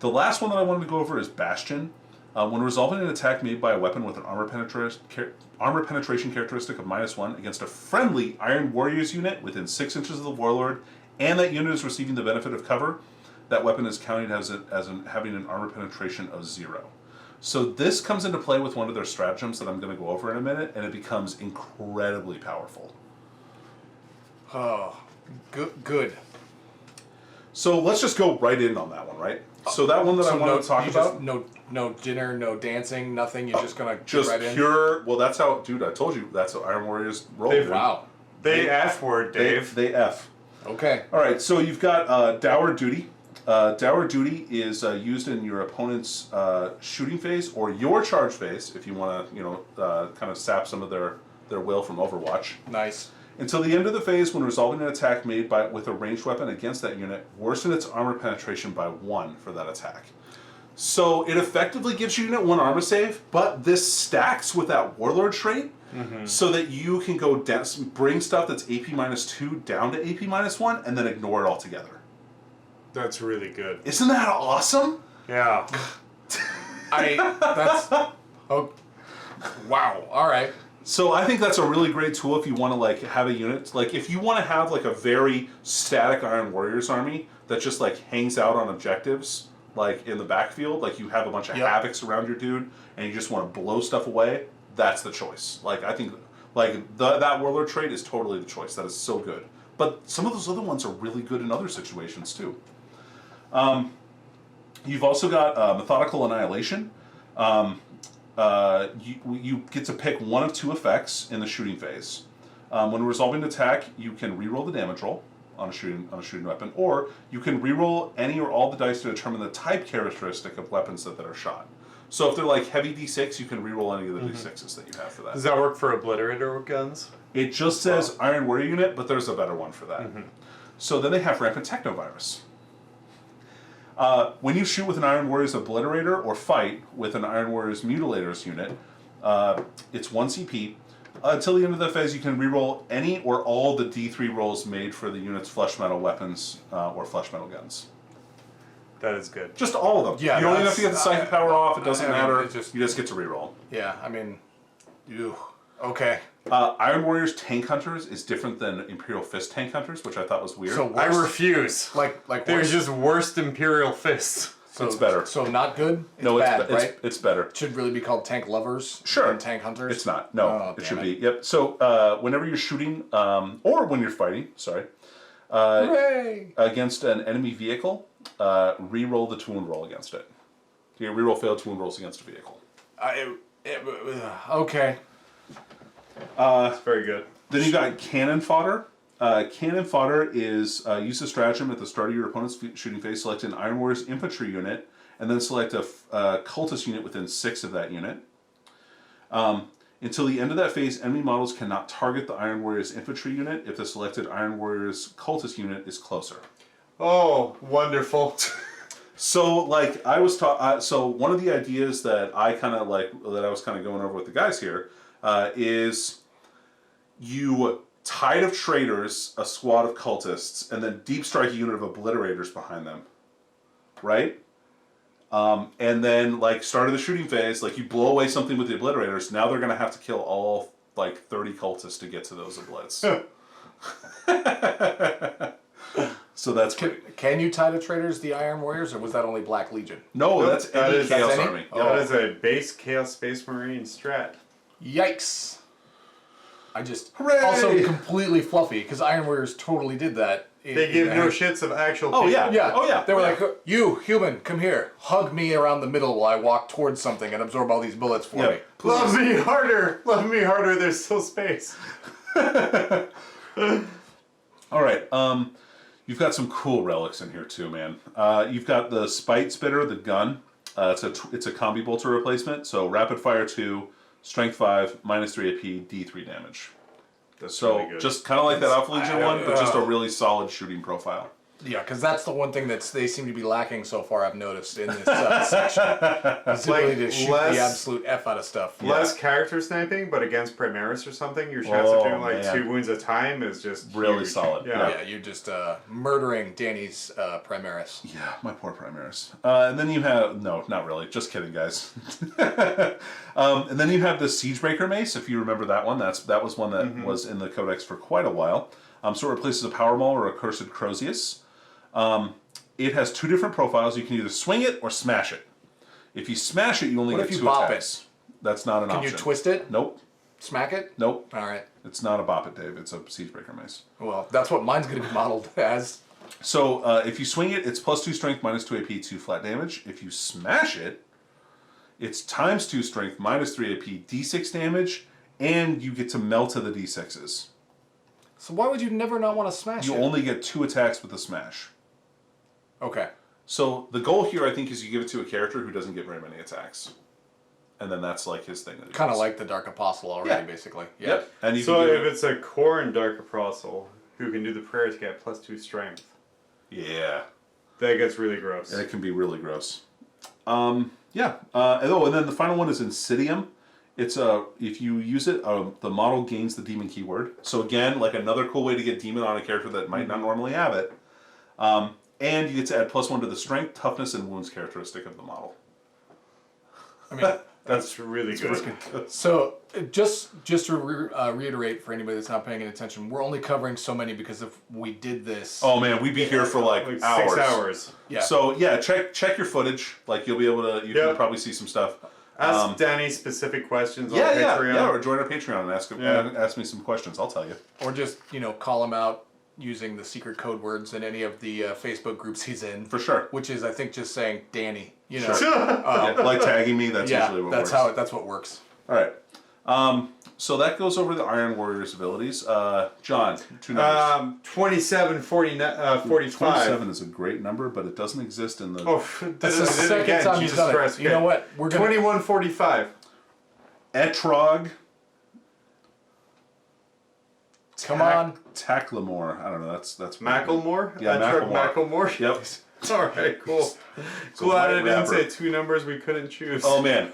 The last one that I wanted to go over is Bastion. When resolving an attack made by a weapon with an armor penetration characteristic of -1 against a friendly Iron Warriors unit within 6 inches of the Warlord, and that unit is receiving the benefit of cover, that weapon is counted as having an armor penetration of 0. So this comes into play with one of their stratagems that I'm going to go over in a minute, and it becomes incredibly powerful. Oh, good. So let's just go right in on that one, right? So that one that I want to talk about... No dinner, no dancing, nothing. You're just gonna just get right pure. Well, that's how, dude. I told you that's how Iron Warriors roll. Wow. They F word, Dave. They F. Okay. All right. So you've got Dour Duty. Dour Duty is used in your opponent's shooting phase or your charge phase, if you want to, kind of sap some of their will from Overwatch. Nice. Until the end of the phase, when resolving an attack made with a ranged weapon against that unit, worsen its armor penetration by 1 for that attack. So it effectively gives your unit 1 armor save, but this stacks with that Warlord trait, so that you can go down, bring stuff that's AP -2 down to AP -1, and then ignore it altogether. That's really good. Isn't that awesome? Yeah. Oh, wow. All right. So I think that's a really great tool if you want to have a unit, if you want to have a very static Iron Warriors army that just hangs out on objectives. In the backfield, you have a bunch of Havocs around your dude, and you just want to blow stuff away, that's the choice. I think, that Warlord trait is totally the choice. That is so good. But some of those other ones are really good in other situations, too. You've also got Methodical Annihilation. You get to pick one of 2 effects in the shooting phase. When resolving an attack, you can reroll the damage roll on a shooting weapon, or you can reroll any or all the dice to determine the type characteristic of weapons that are shot. So if they're heavy D6, you can reroll any of the D6s that you have for that. Does that work for Obliterator guns? It just says Iron Warrior unit, but there's a better one for that. So then they have Rampant Technovirus. When you shoot with an Iron Warriors Obliterator or fight with an Iron Warriors Mutilators unit, it's 1 CP. Until the end of the phase, you can reroll any or all the D3 rolls made for the unit's flesh metal weapons or flesh metal guns. That is good. Just all of them. Yeah, you don't even have to get the that's- psychic power off. It doesn't I mean, matter. it's just- You just get to reroll. Yeah, I mean, ew. Okay. Iron Warriors Tank Hunters is different than Imperial Fist Tank Hunters, which I thought was weird. So I worse- refuse. like There's worse? just worst Imperial fists. So, it's better. So not good. It's no, bad, it's, right? it's better. It should really be called tank lovers. Sure. And tank hunters. It's not. No, Oh, it damn should be. Yep. So whenever you're shooting, or when you're fighting, Hooray! against an enemy vehicle, re-roll the wound roll against it. You re-roll failed wound rolls against a vehicle. Okay. That's very good. Then you got cannon fodder. Cannon fodder is use the stratagem at the start of your opponent's shooting phase. Select an Iron Warriors infantry unit, and then select a cultist unit within 6 of that unit. Until the end of that phase, enemy models cannot target the Iron Warriors infantry unit if the selected Iron Warriors cultist unit is closer. Oh, wonderful. So, like I was taught, so one of the ideas that I kind of that I was kind of going over with the guys here is you tide of traitors, a squad of cultists, and then deep strike a unit of obliterators behind them, right? And then start of the shooting phase, you blow away something with the obliterators. Now they're gonna have to kill all 30 cultists to get to those oblits. So that's great. Can you tie to traitors the Iron Warriors, or was that only Black Legion? No, Nope, that's that any is- Chaos that's any? Army. Oh. Yep. That is a base Chaos Space Marine strat. Yikes! I just Hooray! also completely fluffy because Iron Warriors totally did that. They give no shits of actual Oh, people. yeah. Yeah. Oh, yeah. They were Yeah. like, "You human, come here, hug me around the middle while I walk towards something and absorb all these bullets for Yeah. me." Love me harder. Love me harder. There's still space. All right. You've got some cool relics in here too, man. You've got the Spite Spitter, the gun. It's a combi bolter replacement. So rapid fire 2, strength 5, -3 AP, D3 damage. That's So really good. just kind of like that Alpha Legion I- one, but just a really solid shooting profile. Yeah, because that's the one thing they seem to be lacking so far. I've noticed in this section, his ability to shoot less- the absolute f out of stuff. less character sniping, but against Primaris or something, your chance of doing man. 2 wounds a time is just Really huge. solid. Yeah. Yeah, you're just murdering Danny's Primaris. Yeah, my poor Primaris. And then you have no, not really. Just kidding, guys. And then you have the Siegebreaker Mace. If you remember that one, that was one that was in the Codex for quite a while. So it replaces a Power Maul or a Cursed Crozius. It has 2 different profiles. You can either swing it or smash it. If you smash it, you only What get if you 2 bop attacks. That's not an Can option. you twist it? Nope. Smack it? Nope. All right. It's not a bop it, Dave. It's a Siegebreaker Mace. Well, that's what mine's going to be modeled as. So if you swing it, it's +2 strength, -2 AP, 2 flat damage. If you smash it, it's ×2 strength, -3 AP, D6 damage, and you get to melt to the D6s. So why would you never not want to smash You it? only get 2 attacks with the smash. Okay. So the goal here, I think, is you give it to a character who doesn't get very many attacks. And then that's his thing. That he Kind of does. like the Dark Apostle already, Yeah. basically. Yeah. Yep. And you So can if give it, it's a Corrin Dark Apostle who can do the prayer to get +2 strength, yeah. that gets really gross. And it can be really gross. Yeah. And then the final one is Insidium. It's if you use it, the model gains the demon keyword. So again, another cool way to get demon on a character that might not normally have it. And you get to add +1 to the strength, toughness, and wounds characteristic of the model. I mean, That's really good. so just to reiterate for anybody that's not paying any attention, we're only covering so many because if we did this, Oh man, we'd be here for Like hours. 6 hours. yeah. So yeah, check your footage. You'll be able to. You Yep. can probably see some stuff. Ask Danny specific questions on Yeah, Patreon. or join our Patreon and ask me some questions. I'll tell you. or just call him out using the secret code words in any of the Facebook groups he's in, For sure. which is I think just saying Danny. Yeah, tagging me. That's usually what that's works. that's what works. All right. So that goes over the Iron Warrior's abilities. John, 2 numbers. 27, 45. 27 is a great number, but it doesn't exist in the. Oh, That's the did it second again. time you've Jesus done it. Christ. You know what? We're gonna 21, 45. Etrog. come on. Tacklemore. I don't know. That's Macklemore? Yeah, Macklemore. Yep. All right, cool. Glad white I didn't rapper. say 2 numbers we couldn't choose. Oh man,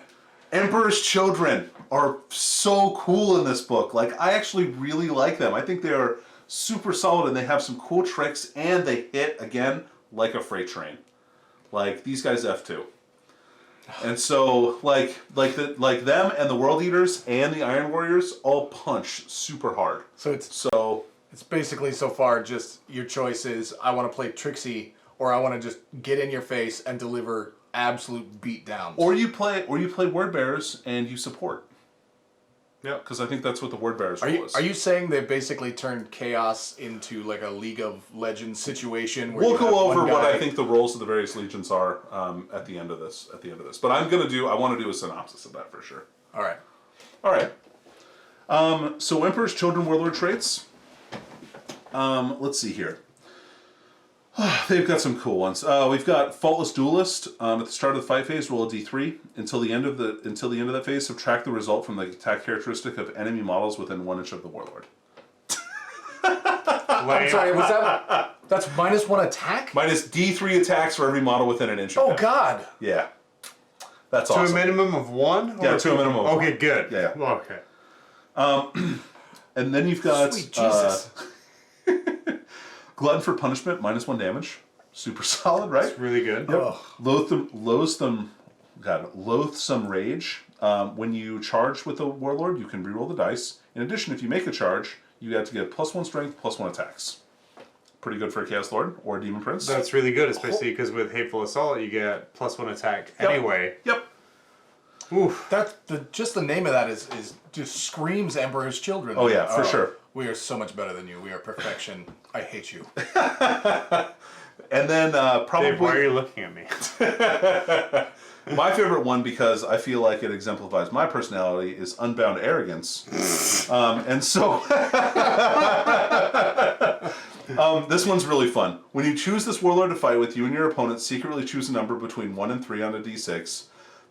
Emperor's Children are so cool in this book. I actually really like them. I think they are super solid, and they have some cool tricks, and they hit again like a freight train. Like these guys F2. And so like them and the World Eaters and the Iron Warriors all punch super hard. So it's basically so far just your choice is I want to play Trixie or I want to just get in your face and deliver absolute beatdowns. Or you play Word Bearers and you support. Yeah, because I think that's what the Word Bearers role is. Are you saying they basically turned Chaos into like a League of Legends situation? Where We'll go over what I think the roles of the various legions are at the end of this. But I want to do a synopsis of that for sure. All right. All right. So Emperor's Children Warlord traits. Let's see here. They've got some cool ones. We've got Faultless Duelist. At the start of the fight phase, roll a d3. Until the end of that phase, subtract the result from the attack characteristic of enemy models within 1 inch of the Warlord. I'm sorry, was that's -1 attack? Minus d3 attacks for every model within 1 inch of Oh him. God! Yeah. That's to awesome. a minimum of 1? Yeah, to a minimum of 1. Okay, good. Yeah. Okay. And then you've got Sweet Jesus. Glutton for Punishment, -1 damage. Super solid, right? It's really good. Ugh. Loathsome Rage. When you charge with a Warlord, you can reroll the dice. In addition, if you make a charge, you have to get +1 strength, +1 attacks. Pretty good for a Chaos Lord or a Demon Prince. That's really good, especially because with Hateful Assault, you get +1 attack anyway. Yep. Oof. Just the name of that is just screams Emperor's Children. Oh yeah, for sure. We are so much better than you. We are perfection. I hate you. And then probably Dave, why are you looking at me? my favorite one, because I feel like it exemplifies my personality, is Unbound Arrogance. And so this one's really fun. When you choose this Warlord to fight with, you and your opponent secretly choose a number between 1 and 3 on a d6.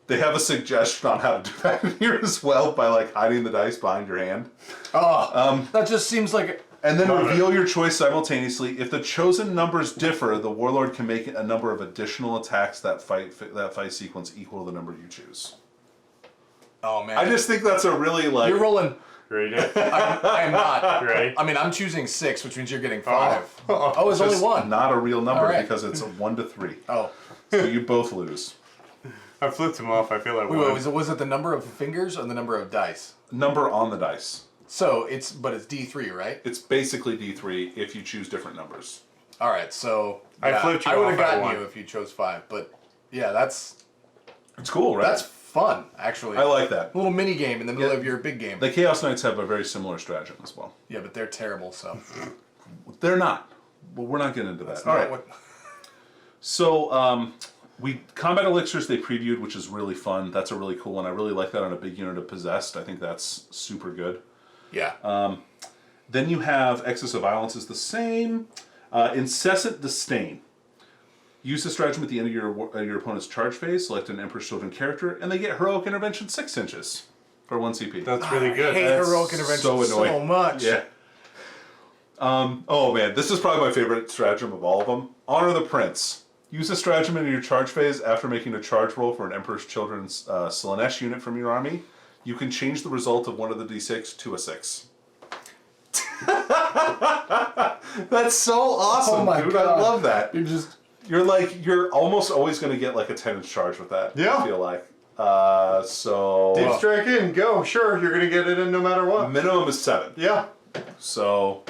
They have a suggestion on how to do that in here as well, by like hiding the dice behind your hand. Oh, that just seems like. And then reveal your choice simultaneously. If the chosen numbers differ, the Warlord can make a number of additional attacks that fight sequence equal to the number you choose. Oh man! I just think that's a really like. You're rolling. Ready? I am not. Ready? I mean, I'm choosing 6, which means you're getting 5. Oh, it's only Just 1. Not a real number All right. because it's a 1 to 3. Oh. So you both lose. I flipped him off. I feel like Wait, was it the number of fingers or the number of dice? Number on the dice. So it's D3, right? It's basically D3 if you choose different numbers. All right, so I flipped you I would off have by gotten 1. you if you chose 5, but yeah, that's It's cool, right? fun actually. I like that. A little mini game in the middle of your big game. The Chaos Knights have a very similar stratagem as well. Yeah, but they're terrible. So They're not. Well, we're not getting into that. All right. What, So, Combat Elixirs they previewed, which is really fun. That's a really cool one. I really like that on a big unit of Possessed. I think that's super good. yeah. Then you have Excess of Violence is the same. Incessant Disdain. Use the stratagem at the end of your opponent's charge phase. Select an Emperor's Children character, and they get Heroic Intervention 6 inches for 1 CP. That's really good. I hate That's heroic intervention so annoying. much. Yeah. Oh man, this is probably my favorite stratagem of all of them. Honor the Prince. Use the stratagem in your charge phase after making a charge roll for an Emperor's Children's Slanesh unit from your army. You can change the result of one of the d6 to a 6. That's so awesome, Oh my dude. God. I love that. You're You're almost always going to get like a 10-inch charge with that. Yeah. I feel like. So Deep strike in. Go. Sure, you're going to get it in no matter what. minimum is 7. Yeah. So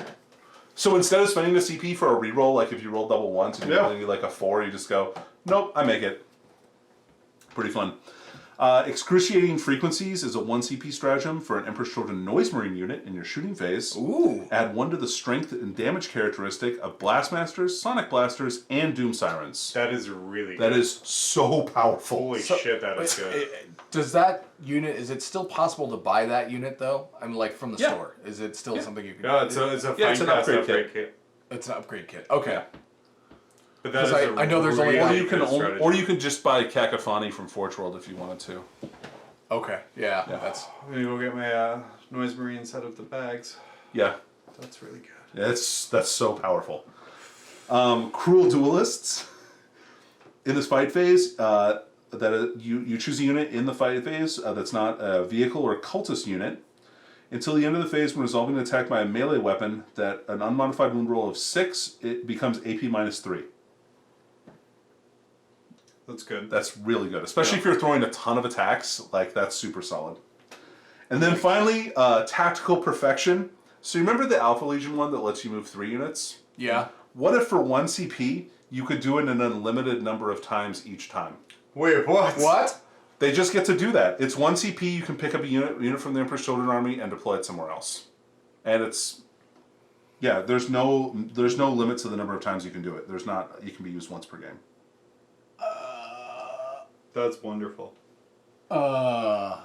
instead of spending the CP for a reroll, like if you roll double ones and you only need like a 4, you just go, nope, I make it. Pretty fun. Excruciating Frequencies is a 1 CP stratagem for an Emperor's Children Noise Marine unit in your shooting phase. Ooh. Add 1 to the strength and damage characteristic of Blastmasters, Sonic Blasters, and Doom Sirens. That is really good. That is so powerful. Holy shit, that is good. Does that unit? Is it still possible to buy that unit though? I'm like from the Yeah. store. Is it still something you can? No, it's a Yeah, it's fine an cast upgrade kit. It's an upgrade kit. Okay. Yeah. But that is Because I know there's only really Or you can good only, strategy. or you could just buy Cacophony from Forge World if you wanted to. Okay. Yeah. That's. I'm gonna go get my Noise Marine set of the bags. Yeah. That's really good. That's so powerful. Cruel Duelists. In this fight phase, you choose a unit in the fight phase that's not a vehicle or cultist unit. Until the end of the phase, when resolving an attack by a melee weapon, that an unmodified wound roll of 6, it becomes AP -3. That's good. That's really good, especially if you're throwing a ton of attacks. Like, that's super solid. And then finally, Tactical Perfection. So you remember the Alpha Legion one that lets you move 3 units? Yeah. What if for 1 CP, you could do it an unlimited number of times each time? Wait, what? What? They just get to do that. It's 1 CP, you can pick up a unit from the Emperor's Children Army and deploy it somewhere else. And it's... Yeah, there's no limit to the number of times you can do it. There's not... You can be used once per game. That's wonderful. That's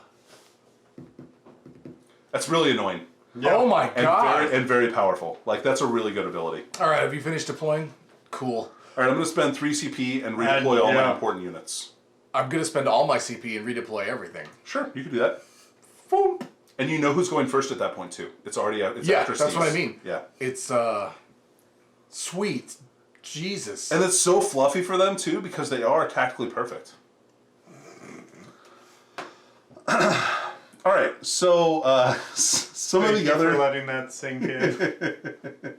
really annoying. Yeah. Oh my god. And very powerful. Like, that's a really good ability. Alright, have you finished deploying? Cool. Alright, I'm going to spend 3 CP and redeploy all my important units. I'm going to spend all my CP and redeploy everything. Sure, you can do that. Boom. And you know who's going first at that point, too. It's already out. It's Yeah, after that's what I Steve's. mean. Yeah. It's, sweet. Jesus. And it's so fluffy for them, too, because they are tactically perfect. Alright, so, some of the other... for letting that sink in.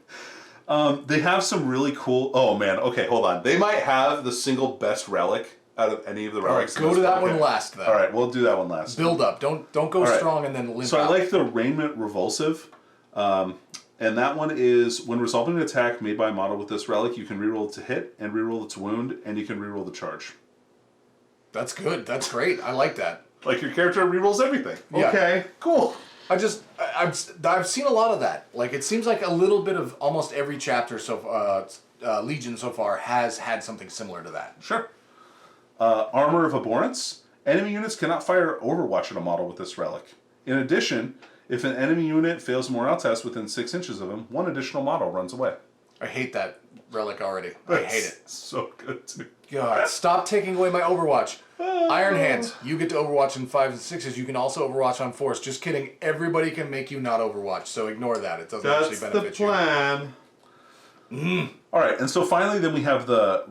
They have some really cool... Oh, man. Okay, hold on. They might have the single best relic out of any of the relics. Go to that one last, though. All right, we'll do that one last. Build up. Don't go right. strong and then limp So out. I like the Raiment Revulsive. And that one is, when resolving an attack made by a model with this relic, you can reroll it to hit, and reroll it to wound, and you can reroll the charge. That's good. That's great. I like that. Like, your character rerolls everything. Yeah. Okay, cool. I've seen a lot of that. Like, it seems like a little bit of almost every chapter Legion so far has had something similar to that. Sure. Armor of Abhorrence. Enemy units cannot fire Overwatch at a model with this relic. In addition, if an enemy unit fails a morale test within 6 inches of him, 1 additional model runs away. I hate that relic already. I hate it. So good, too. God, stop taking away my Overwatch. Iron Hands, you get to Overwatch in 5s and 6s. You can also Overwatch on 4s. Just kidding. Everybody can make you not Overwatch, so ignore that. It doesn't actually benefit you. That's the plan. All right, and so finally, then we have the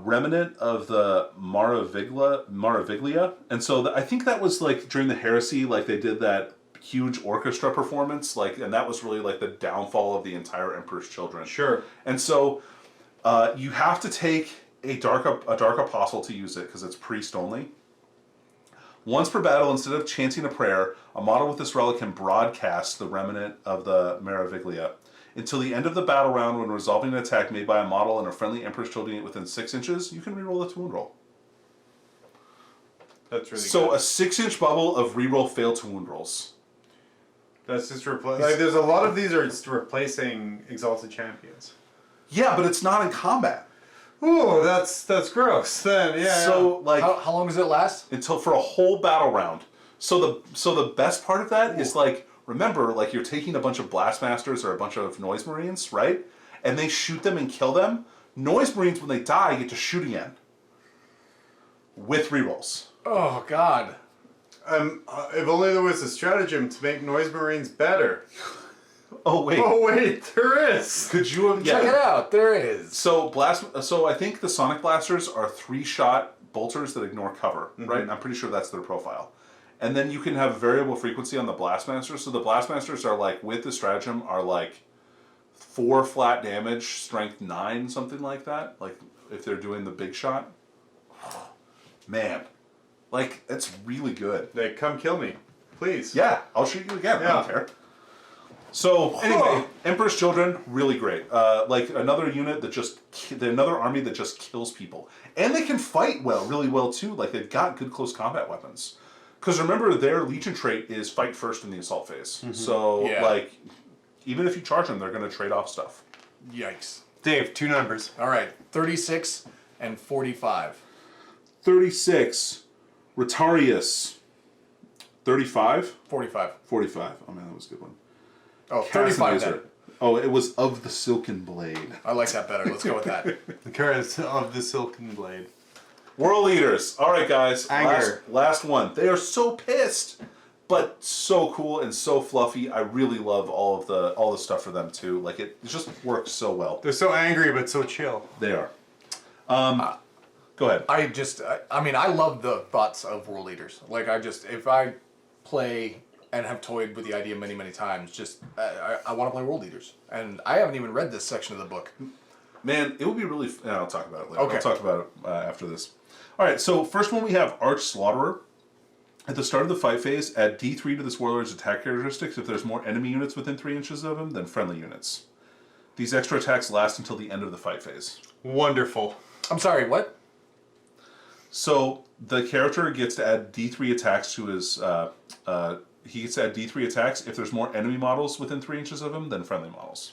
remnant of the Maraviglia. And so I think that was like during the Heresy, like they did that huge orchestra performance, like, and that was really like the downfall of the entire Emperor's Children. Sure. And so you have to take a dark apostle to use it because it's priest only. Once per battle, instead of chanting a prayer, a model with this relic can broadcast the remnant of the Maraviglia. Until the end of the battle round, when resolving an attack made by a model and a friendly Emperor's Children unit within 6 inches, you can reroll it to wound roll. That's really So good. a 6-inch bubble of reroll fail to wound rolls. That's just like there's a lot of these are just replacing Exalted Champions. Yeah, but it's not in combat. Ooh, that's gross. Then yeah. So like How long does it last? until for a whole battle round. So the best part of that is like, remember, like you're taking a bunch of Blastmasters or a bunch of Noise Marines, right? And they shoot them and kill them. Noise Marines, when they die, get to shoot again. With rerolls. Oh, God. If only there was a stratagem to make Noise Marines better. Oh wait. Oh wait, there is. Could you have Check it out. There it is. So I think the Sonic Blasters are 3-shot bolters that ignore cover, right? And I'm pretty sure that's their profile. And then you can have variable frequency on the Blastmasters. So the Blastmasters are like, with the stratagem, are like 4 flat damage, strength 9, something like that. Like if they're doing the big shot. Man, like it's really good. They come kill me, please. Yeah, I'll shoot you again. I don't care. So anyway, Emperor's Children, really great. Like another unit that another army that just kills people, and they can fight really well too. Like they've got good close combat weapons. Because remember, their Legion trait is fight first in the assault phase. Mm-hmm. So like, even if you charge them, they're going to trade off stuff. Yikes. Dave, 2 numbers. All right, 36 and 45. 36, Rotarius. 35, 45. 45. Oh man, that was a good one. Oh, 35 then. Oh, it was of the Silken Blade. I like that better. Let's go with that. The curse of the Silken Blade. World Leaders. All right, guys. Anger. Last one. They are so pissed, but so cool and so fluffy. I really love all the stuff for them too. Like it just works so well. They're so angry but so chill. They are. Go ahead. I love the thoughts of World Leaders. Like if I play and have toyed with the idea many, many times, I want to play World Leaders. And I haven't even read this section of the book. Man, it would be really... I'll talk about it later. Okay. I'll talk about it after this. All right, so first one we have Arch Slaughterer. At the start of the fight phase, add D3 to this warlord's attack characteristics if there's more enemy units within 3 inches of him than friendly units. These extra attacks last until the end of the fight phase. Wonderful. I'm sorry, what? So the character gets to add D3 attacks to his... he gets to add D3 attacks if there's more enemy models within 3 inches of him than friendly models.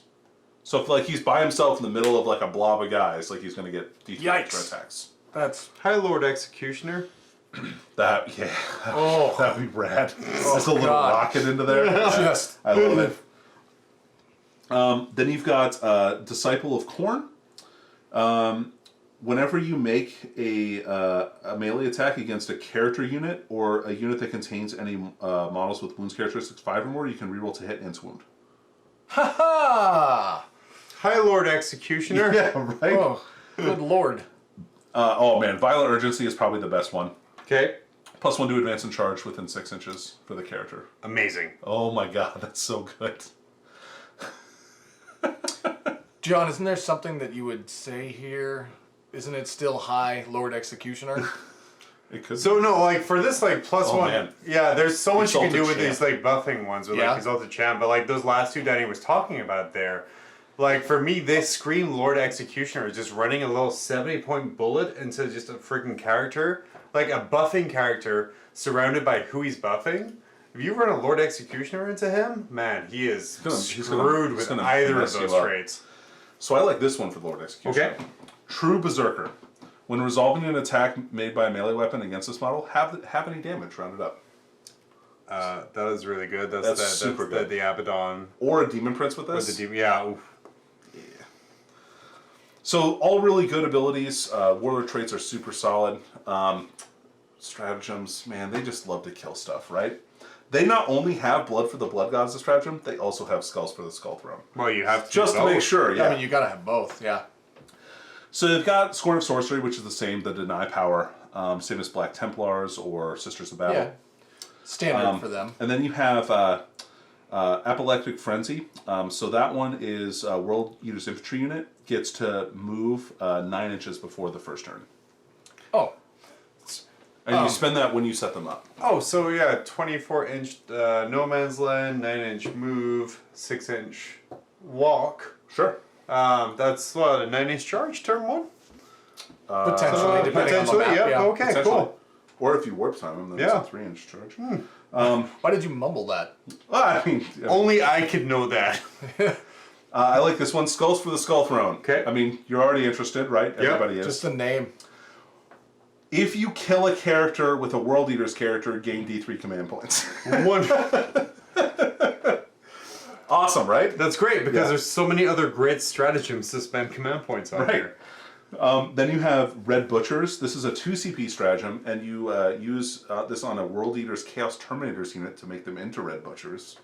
So if like he's by himself in the middle of like a blob of guys, like he's going to get D3 extra attacks. That's... Hi, Lord Executioner. That, yeah. Oh. That'd be rad. Just a little God. rocket into there. Just... I love it. Then you've got Disciple of Corn. Whenever you make a melee attack against a character unit or a unit that contains any models with wounds characteristics 5 or more, you can reroll to hit and to wound. Ha ha! Hi, Lord Executioner. Yeah, right? Oh, good lord. Oh man, Violent Urgency is probably the best one. Okay. +1 to advance and charge within 6 inches for the character. Amazing. Oh my god, that's so good. John, isn't there something that you would say here? Isn't it still high, Lord Executioner? It could. So no, like for this like +1, man. yeah, there's so much you can Exalted do with Champ. these like buffing ones with Yeah. like Exalted Champ, but like those last two Danny was talking about there, like for me they scream Lord Executioner is just running a little 70-point bullet into just a freaking character, like a buffing character surrounded by who he's buffing. If you run a Lord Executioner into him, man, he is he's screwed with gonna either of mess you those up. traits. So I like this one for the Lord Executioner. Okay. True Berserker. When resolving an attack made by a melee weapon against this model, have any damage rounded up. That is really good. That's super good. The Abaddon Or a Demon Prince with with this. the yeah. Oof. So all really good abilities. Warlord traits are super solid. Stratagems, man, they just love to kill stuff, right? They not only have Blood for the Blood Gods as stratagem, they also have Skulls for the Skull Throne. Well, you have to Just to both. make sure, yeah. I mean, you gotta have both, yeah. So they've got Scorn of Sorcery, which is the same, the Deny Power, same as Black Templars or Sisters of Battle. Yeah. Standard for them. And then you have Apoplectic Frenzy. So that one is World Eater's Infantry unit, gets to move 9 inches before the first turn. Oh. And you spend that when you set them up. Oh, so yeah, 24-inch no man's land, 9-inch move, 6-inch walk. Sure. That's what, a 9-inch charge, turn 1? Potentially, depending on the map. yeah. Yeah. Okay, Potentially. cool. Or if you warp time them, then Yeah. it's a 3-inch charge. Why did you mumble that? Well, I mean, Only I could know that. I like this one, Skulls for the Skull Throne. Okay. I mean, you're already interested, right? Yep. Everybody is. Just the name. If you kill a character with a World Eater's character, gain D3 command points. One. Awesome, right? That's great because Yeah. there's so many other great stratagems to spend command points on Right. here. Then you have Red Butchers. This is a 2 CP stratagem, and you use this on a World Eater's Chaos Terminators unit to make them into Red Butchers.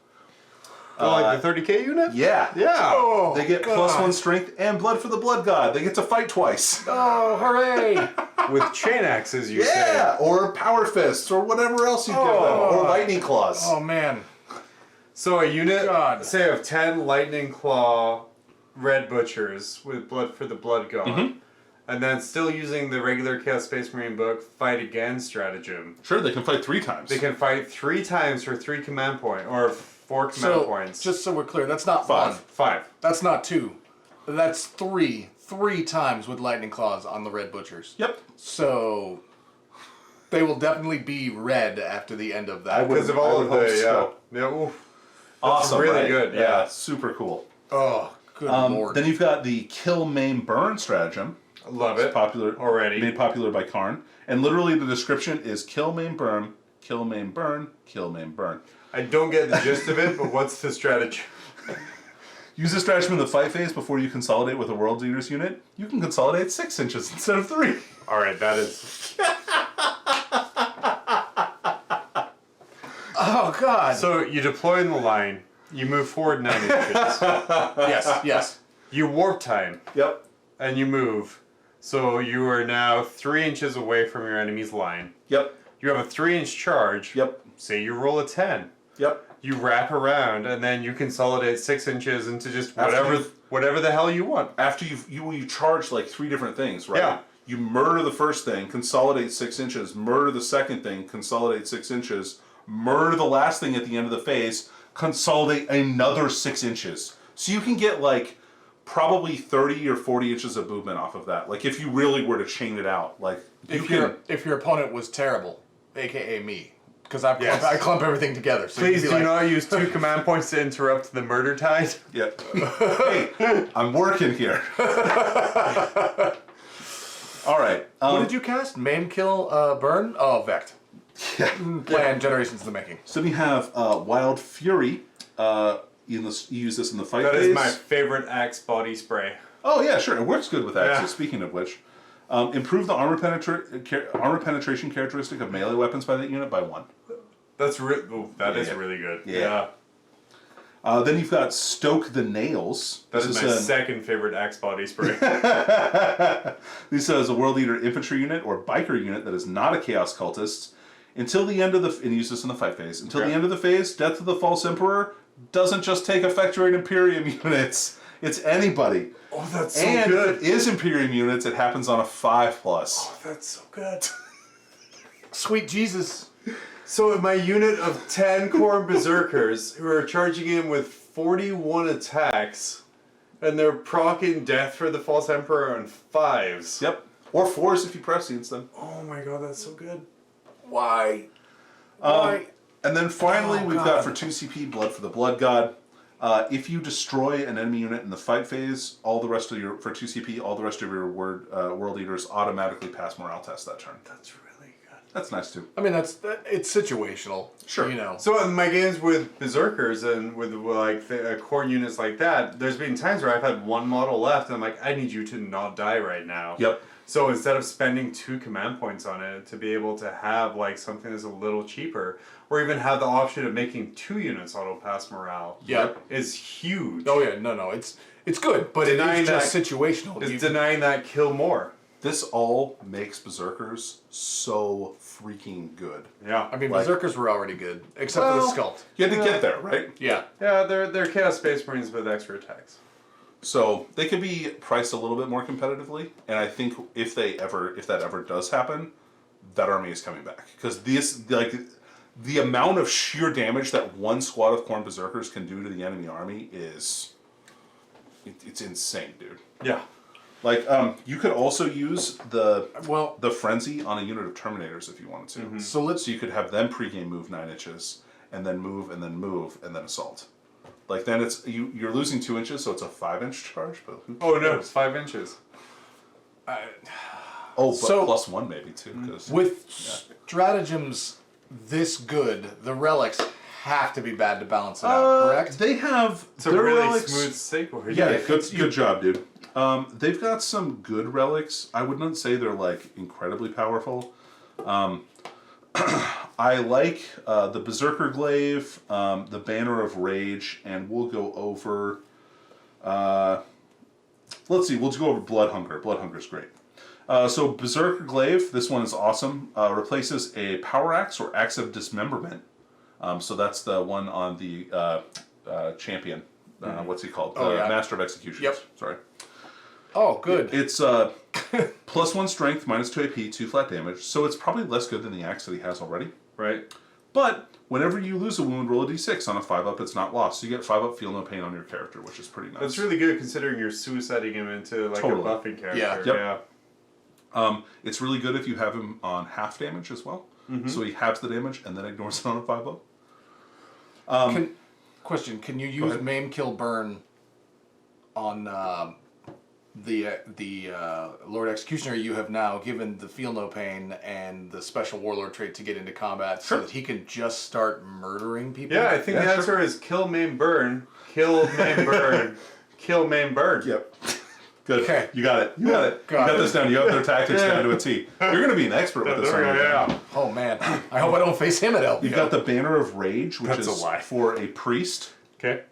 Oh, like the 30k unit? Yeah. Yeah. Oh, They get God. +1 strength and Blood for the Blood God. They get to fight twice. Oh, hooray! With chain axes, you Yeah, say. or Power Fists, or whatever else you give them, or Lightning Claws. Oh, man. So a unit, God. say of 10 Lightning Claw Red Butchers with Blood for the Blood God, and then still using the regular Chaos Space Marine book Fight Again stratagem. Sure, they can fight 3 times. They can fight 3 times for 3 command point, or 4 command So, points. just so we're clear, that's not 5. one. 5. That's not 2. That's 3. 3 times with lightning claws on the Red Butchers. Yep. So they will definitely be red after the end of that. Because of all of hope the, so. yeah. Oof. Awesome, really right? good, yeah. Super cool. Oh, good lord. Then you've got the Kill, Maim, Burn stratagem. Love it. Popular Already. Made popular by Karn. And literally the description is Kill, Maim, Burn, Kill, Maim, Burn, Kill, Maim, Burn. I don't get the gist of it, but what's the strategy? Use this stratagem in the fight phase before you consolidate with a World Leaders unit. You can consolidate 6 inches instead of 3. Alright, that is... Oh, God. So you deploy in the line, you move forward 9 inches, yes. you warp time, Yep. and you move. So you are now 3 inches away from your enemy's line. Yep. You have a 3-inch charge. Yep. Say you roll a 10. Yep. you wrap around, and then you consolidate 6 inches into just After whatever the hell you want. After you charge like 3 different things, right? Yeah. You murder the first thing, consolidate 6 inches, murder the second thing, consolidate 6 inches, murder the last thing at the end of the phase, consolidate another 6 inches. So you can get like probably 30 or 40 inches of movement off of that. Like if you really were to chain it out, like If your opponent was terrible, aka me, because I Yes. I clump everything together. So Please you'd do be not use 2 command points to interrupt the murder tide. yeah. Hey, I'm working here. All right. What did you cast? Maim, kill, burn? Oh, Vect. Plan generations in the making. So we have Wild Fury. You use this in the fight That phase. is my favorite axe body spray. Oh yeah, sure. It works good with axes. Yeah. Speaking of which, improve the armor penetration characteristic of melee weapons by that unit by 1. That's that is Yeah. really good. Yeah. Then you've got Stoke the Nails. That This is my second favorite axe body spray. This is a World Leader infantry unit or biker unit that is not a Chaos Cultist. Until the end of the... And use this in the fight phase. Until the end of the phase, Death of the False Emperor doesn't just take Effectorate Imperium units. It's anybody. Oh, that's so And good. it is Imperium units. It happens on a 5+. Oh, that's so good. Sweet Jesus. So my unit of 10 Khorne Berserkers who are charging in with 41 attacks, and they're proccing Death for the False Emperor on 5s. Yep. Or 4s if you prescience them. Oh my god, that's so good. Why? Why? And then finally, Oh, we've God. got for 2 CP, Blood for the Blood God. If you destroy an enemy unit in the fight phase, all the rest of your for 2 CP, all the rest of your world leaders automatically pass morale test that turn. That's really good. That's nice too. I mean, it's situational. Sure. You know. So in my games with Berserkers and with like core units like that, there's been times where I've had 1 model left, and I'm like, I need you to not die right now. Yep. So instead of spending 2 command points on it, to be able to have like something that's a little cheaper, or even have the option of making 2 units auto pass morale, Yep. is huge. Oh yeah, no, it's good, but Denying it's just that- situational. It's You- denying that kill more. This all makes Berserkers so freaking good. Yeah. I mean, like- Berserkers were already good, except for the sculpt. You had to get there, right? Yeah. Yeah, they're Chaos Space Marines with extra attacks. So they could be priced a little bit more competitively, and I think if that ever does happen, that army is coming back because the amount of sheer damage that 1 squad of Khorne Berserkers can do to the enemy army is it's insane, dude. Yeah. Like you could also use the Well, frenzy on a unit of Terminators if you wanted to. Mm-hmm. so So you could have them pregame move 9 inches, and then move, and then move, and then assault. Like then it's you're losing 2 inches, so it's a 5-inch charge. But who Oh no, cares? it's 5 inches. Oh, but So- plus 1 maybe too. 'Cause with stratagems this good, the relics have to be bad to balance it out, correct? They have It's a their really relics. smooth skateboard. Yeah, good job, dude. They've got some good relics. I wouldn't say they're like incredibly powerful. I like the Berserker Glaive, the Banner of Rage, and we'll go over. Let's see, we'll just go over Blood Hunger. Blood Hunger is great. So Berserker Glaive, this one is awesome. Replaces a Power Axe or Axe of Dismemberment. So that's the one on the champion. What's he called? Oh, yeah. Master of Executions. Yep. Sorry. Oh, good. It's plus 1 strength, minus 2 AP, 2 flat damage. So it's probably less good than the axe that he has already. Right. But whenever you lose a wound, roll a d6 on a 5-up. It's not lost. So you get 5-up, feel no pain on your character, which is pretty nice. That's really good considering you're suiciding him into like Totally. a buffing character. Yeah. Yep. It's really good if you have him on half damage as well. So he halves the damage and then ignores it on a 5-up. Question: Can you use ahead. Maim, Kill, Burn on the Lord Executioner you have now, given the Feel No Pain and the special Warlord trait to get into combat, so Sure. that he can just start murdering people? Yeah, I think Yeah, the answer is kill, maim, burn. Kill, maim, burn. Kill, maim, burn. Yep. Good. Okay. You got it. You got it. Got you got it. this down. You have their tactics down to a T. You're going to be an expert with this. There we aren't go, you? yeah. Oh man, I hope I don't face him at LPO. You've got the Banner of Rage, which That's a is lie. for a priest. Okay.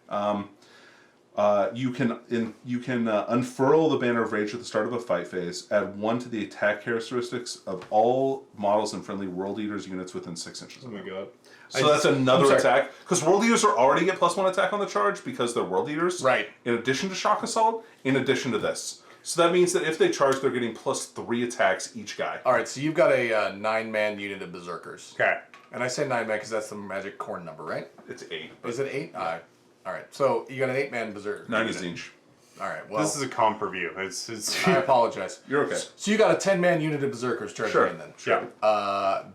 You can unfurl the Banner of Rage at the start of a fight phase. Add 1 to the attack characteristics of all models and friendly World Eaters units within 6 inches. Oh my god. So that's another attack. Because World Eaters are already get +1 attack on the charge because they're World Eaters. Right. In addition to Shock Assault, in addition to this. So that means that if they charge, they're getting +3 attacks each guy. All right, so you've got a 9-man unit of Berserkers. Okay. And I say 9-man because that's the magic corn number, right? It's 8. Is it 8? All right, so you got an 8-man Berserker. 9 is each. All right, well. This is a comp review. It's I apologize. You're okay. So you got a 10-man unit of Berserkers charging in then? Sure.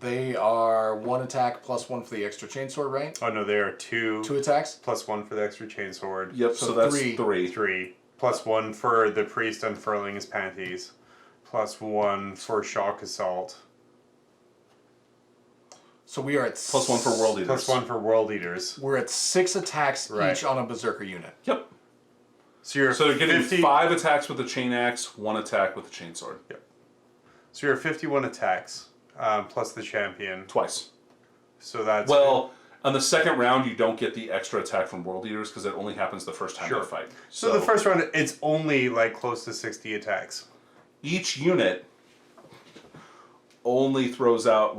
They are 1 attack +1 for the extra chainsword, right? Oh no, they are 2 attacks? +1 for the extra chainsword. Yep, so that's 3. 3 +1 for the priest unfurling his panties. +1 for shock assault. So we are at +1 for World Eaters. +1 for world eaters. We're at 6 attacks Right. each on a Berserker unit. Yep. So you're So they're getting 50, 5 attacks with the chain axe, 1 attack with the chainsword. Yep. So you're 51 attacks plus the champion. Twice. So that's Well, on the second round, you don't get the extra attack from World Eaters because it only happens the first time Sure. they fight. So the first round, it's only like close to 60 attacks. Each unit only throws out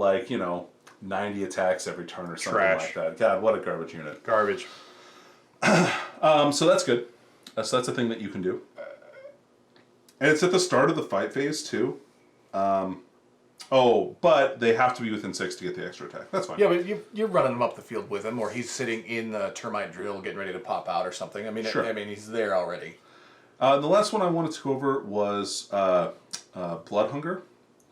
90 attacks every turn or something Trash. like that. God, what a garbage unit. Garbage. So that's good. So that's a thing that you can do. And it's at the start of the fight phase too. But they have to be within 6 to get the extra attack. That's fine. Yeah, but you're running him up the field with him, or he's sitting in the termite drill getting ready to pop out or something. I mean, Sure. he's there already. The last one I wanted to go over was Blood Hunger.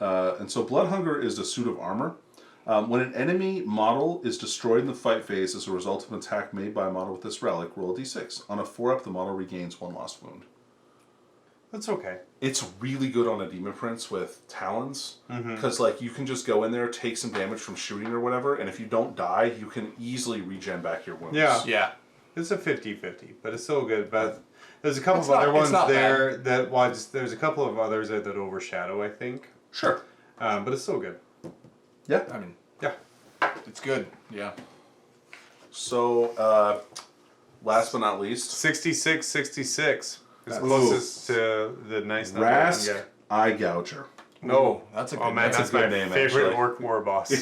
And so Blood Hunger is a suit of armor. When an enemy model is destroyed in the fight phase as a result of an attack made by a model with this relic, roll a d6. On a 4-up, the model regains 1 lost wound. That's okay. It's really good on a Demon Prince with Talons, because you can just go in there, take some damage from shooting or whatever, and if you don't die, you can easily regen back your wounds. Yeah. Yeah. It's a 50-50, but it's still good. But there's a couple It's of other not- ones it's not there that there's a couple of others that overshadow, I think. Sure. But it's still good. Yeah. I mean, Yeah. it's good. Yeah. So, last but not least, 66. It's That's- closest to the nice number I can Rask get. Eye Gouger. No, That's a good oh man, That's a that's good my name, favorite actually. orc war boss.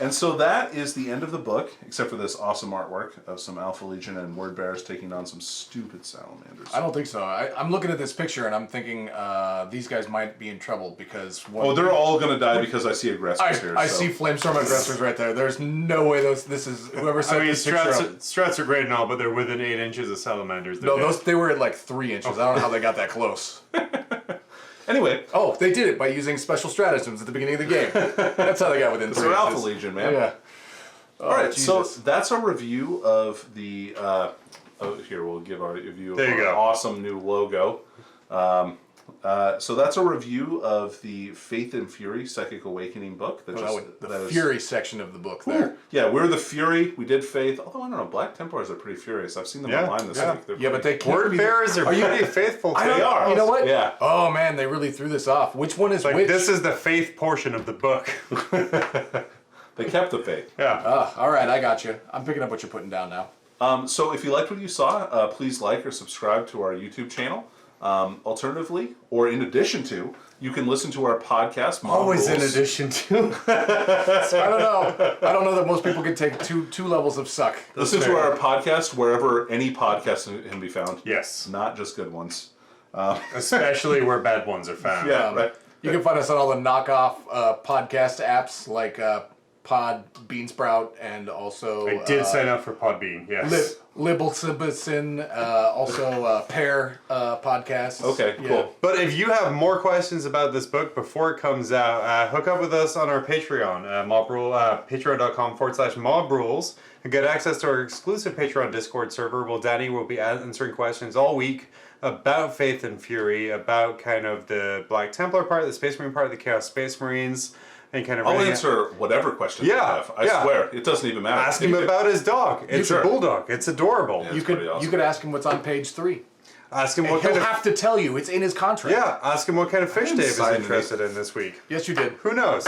And so that is the end of the book, except for this awesome artwork of some Alpha Legion and Word Bearers taking on some stupid salamanders. I don't think so. I'm looking at this picture and I'm thinking these guys might be in trouble because they're all going to die because I see aggressors here. I so. see Flamestorm aggressors right there. There's no way this is whoever set I mean, this picture up. strats are great and all, but they're within 8 inches of salamanders. They're No, dead. they were at like 3 inches. I don't know how they got that close. Anyway, Oh, they did it by using special stratagems at the beginning of the game. That's how they got within 3 so inches. Alpha Legion, man. Yeah. All right, so Jesus. that's a review of the. Here, we'll give our review of There you our go. awesome new logo. So that's a review of the Faith and Fury Psychic Awakening book. That The Fury section of the book there. Yeah, we're the Fury. We did Faith. Although I don't know, Black Templars are pretty furious. I've seen them Yeah, online this yeah. week. They're Yeah, but pretty- they can't Word be bearers are pretty faithful to They are. You know what? Yeah. Oh man, they really threw this off. Which one is Like, which? this is the faith portion of the book. They kept the faith. Yeah. All right, I got you. I'm picking up what you're putting down now. So if you liked what you saw, please like or subscribe to our YouTube channel. Alternatively, or in addition to, you can listen to our podcast. Mob Always in Rules. addition to. I don't know. I don't know that most people can take two levels of suck. Listen to our podcast wherever any podcast can be found. Yes. Not just good ones. Especially where bad ones are found. Yeah, right. You can find us on all the knockoff podcast apps like Pod, Beansprout, and also I did sign up for Podbean, yes. Libelcibicin, also Pear podcast. Okay, cool. But if you have more questions about this book before it comes out, hook up with us on our Patreon, patreon.com/mob rules, and get access to our exclusive Patreon Discord server where Danny will be answering questions all week about Faith and Fury, about kind of the Black Templar part, the Space Marine part, the Chaos Space Marines, and kind of I'll really answer whatever questions you Yeah, have. I yeah. swear. It doesn't even matter. ask him about his dog. It's Sure. a bulldog. It's adorable. Yeah. You It's could pretty awesome. you could ask him what's on page 3. Ask him And what he'll kind of have to tell you. It's in his contract. yeah. Ask him what kind of fish didn't Dave is sign interested in this week. Yes, you did. Who knows?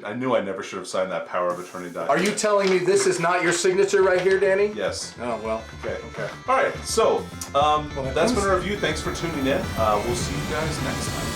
I knew I never should have signed that power of attorney document. Are you telling me this is not your signature right here, Danny? Yes. Oh, well. Okay. All right. So that's been our review. Thanks for tuning in. We'll see you guys next time.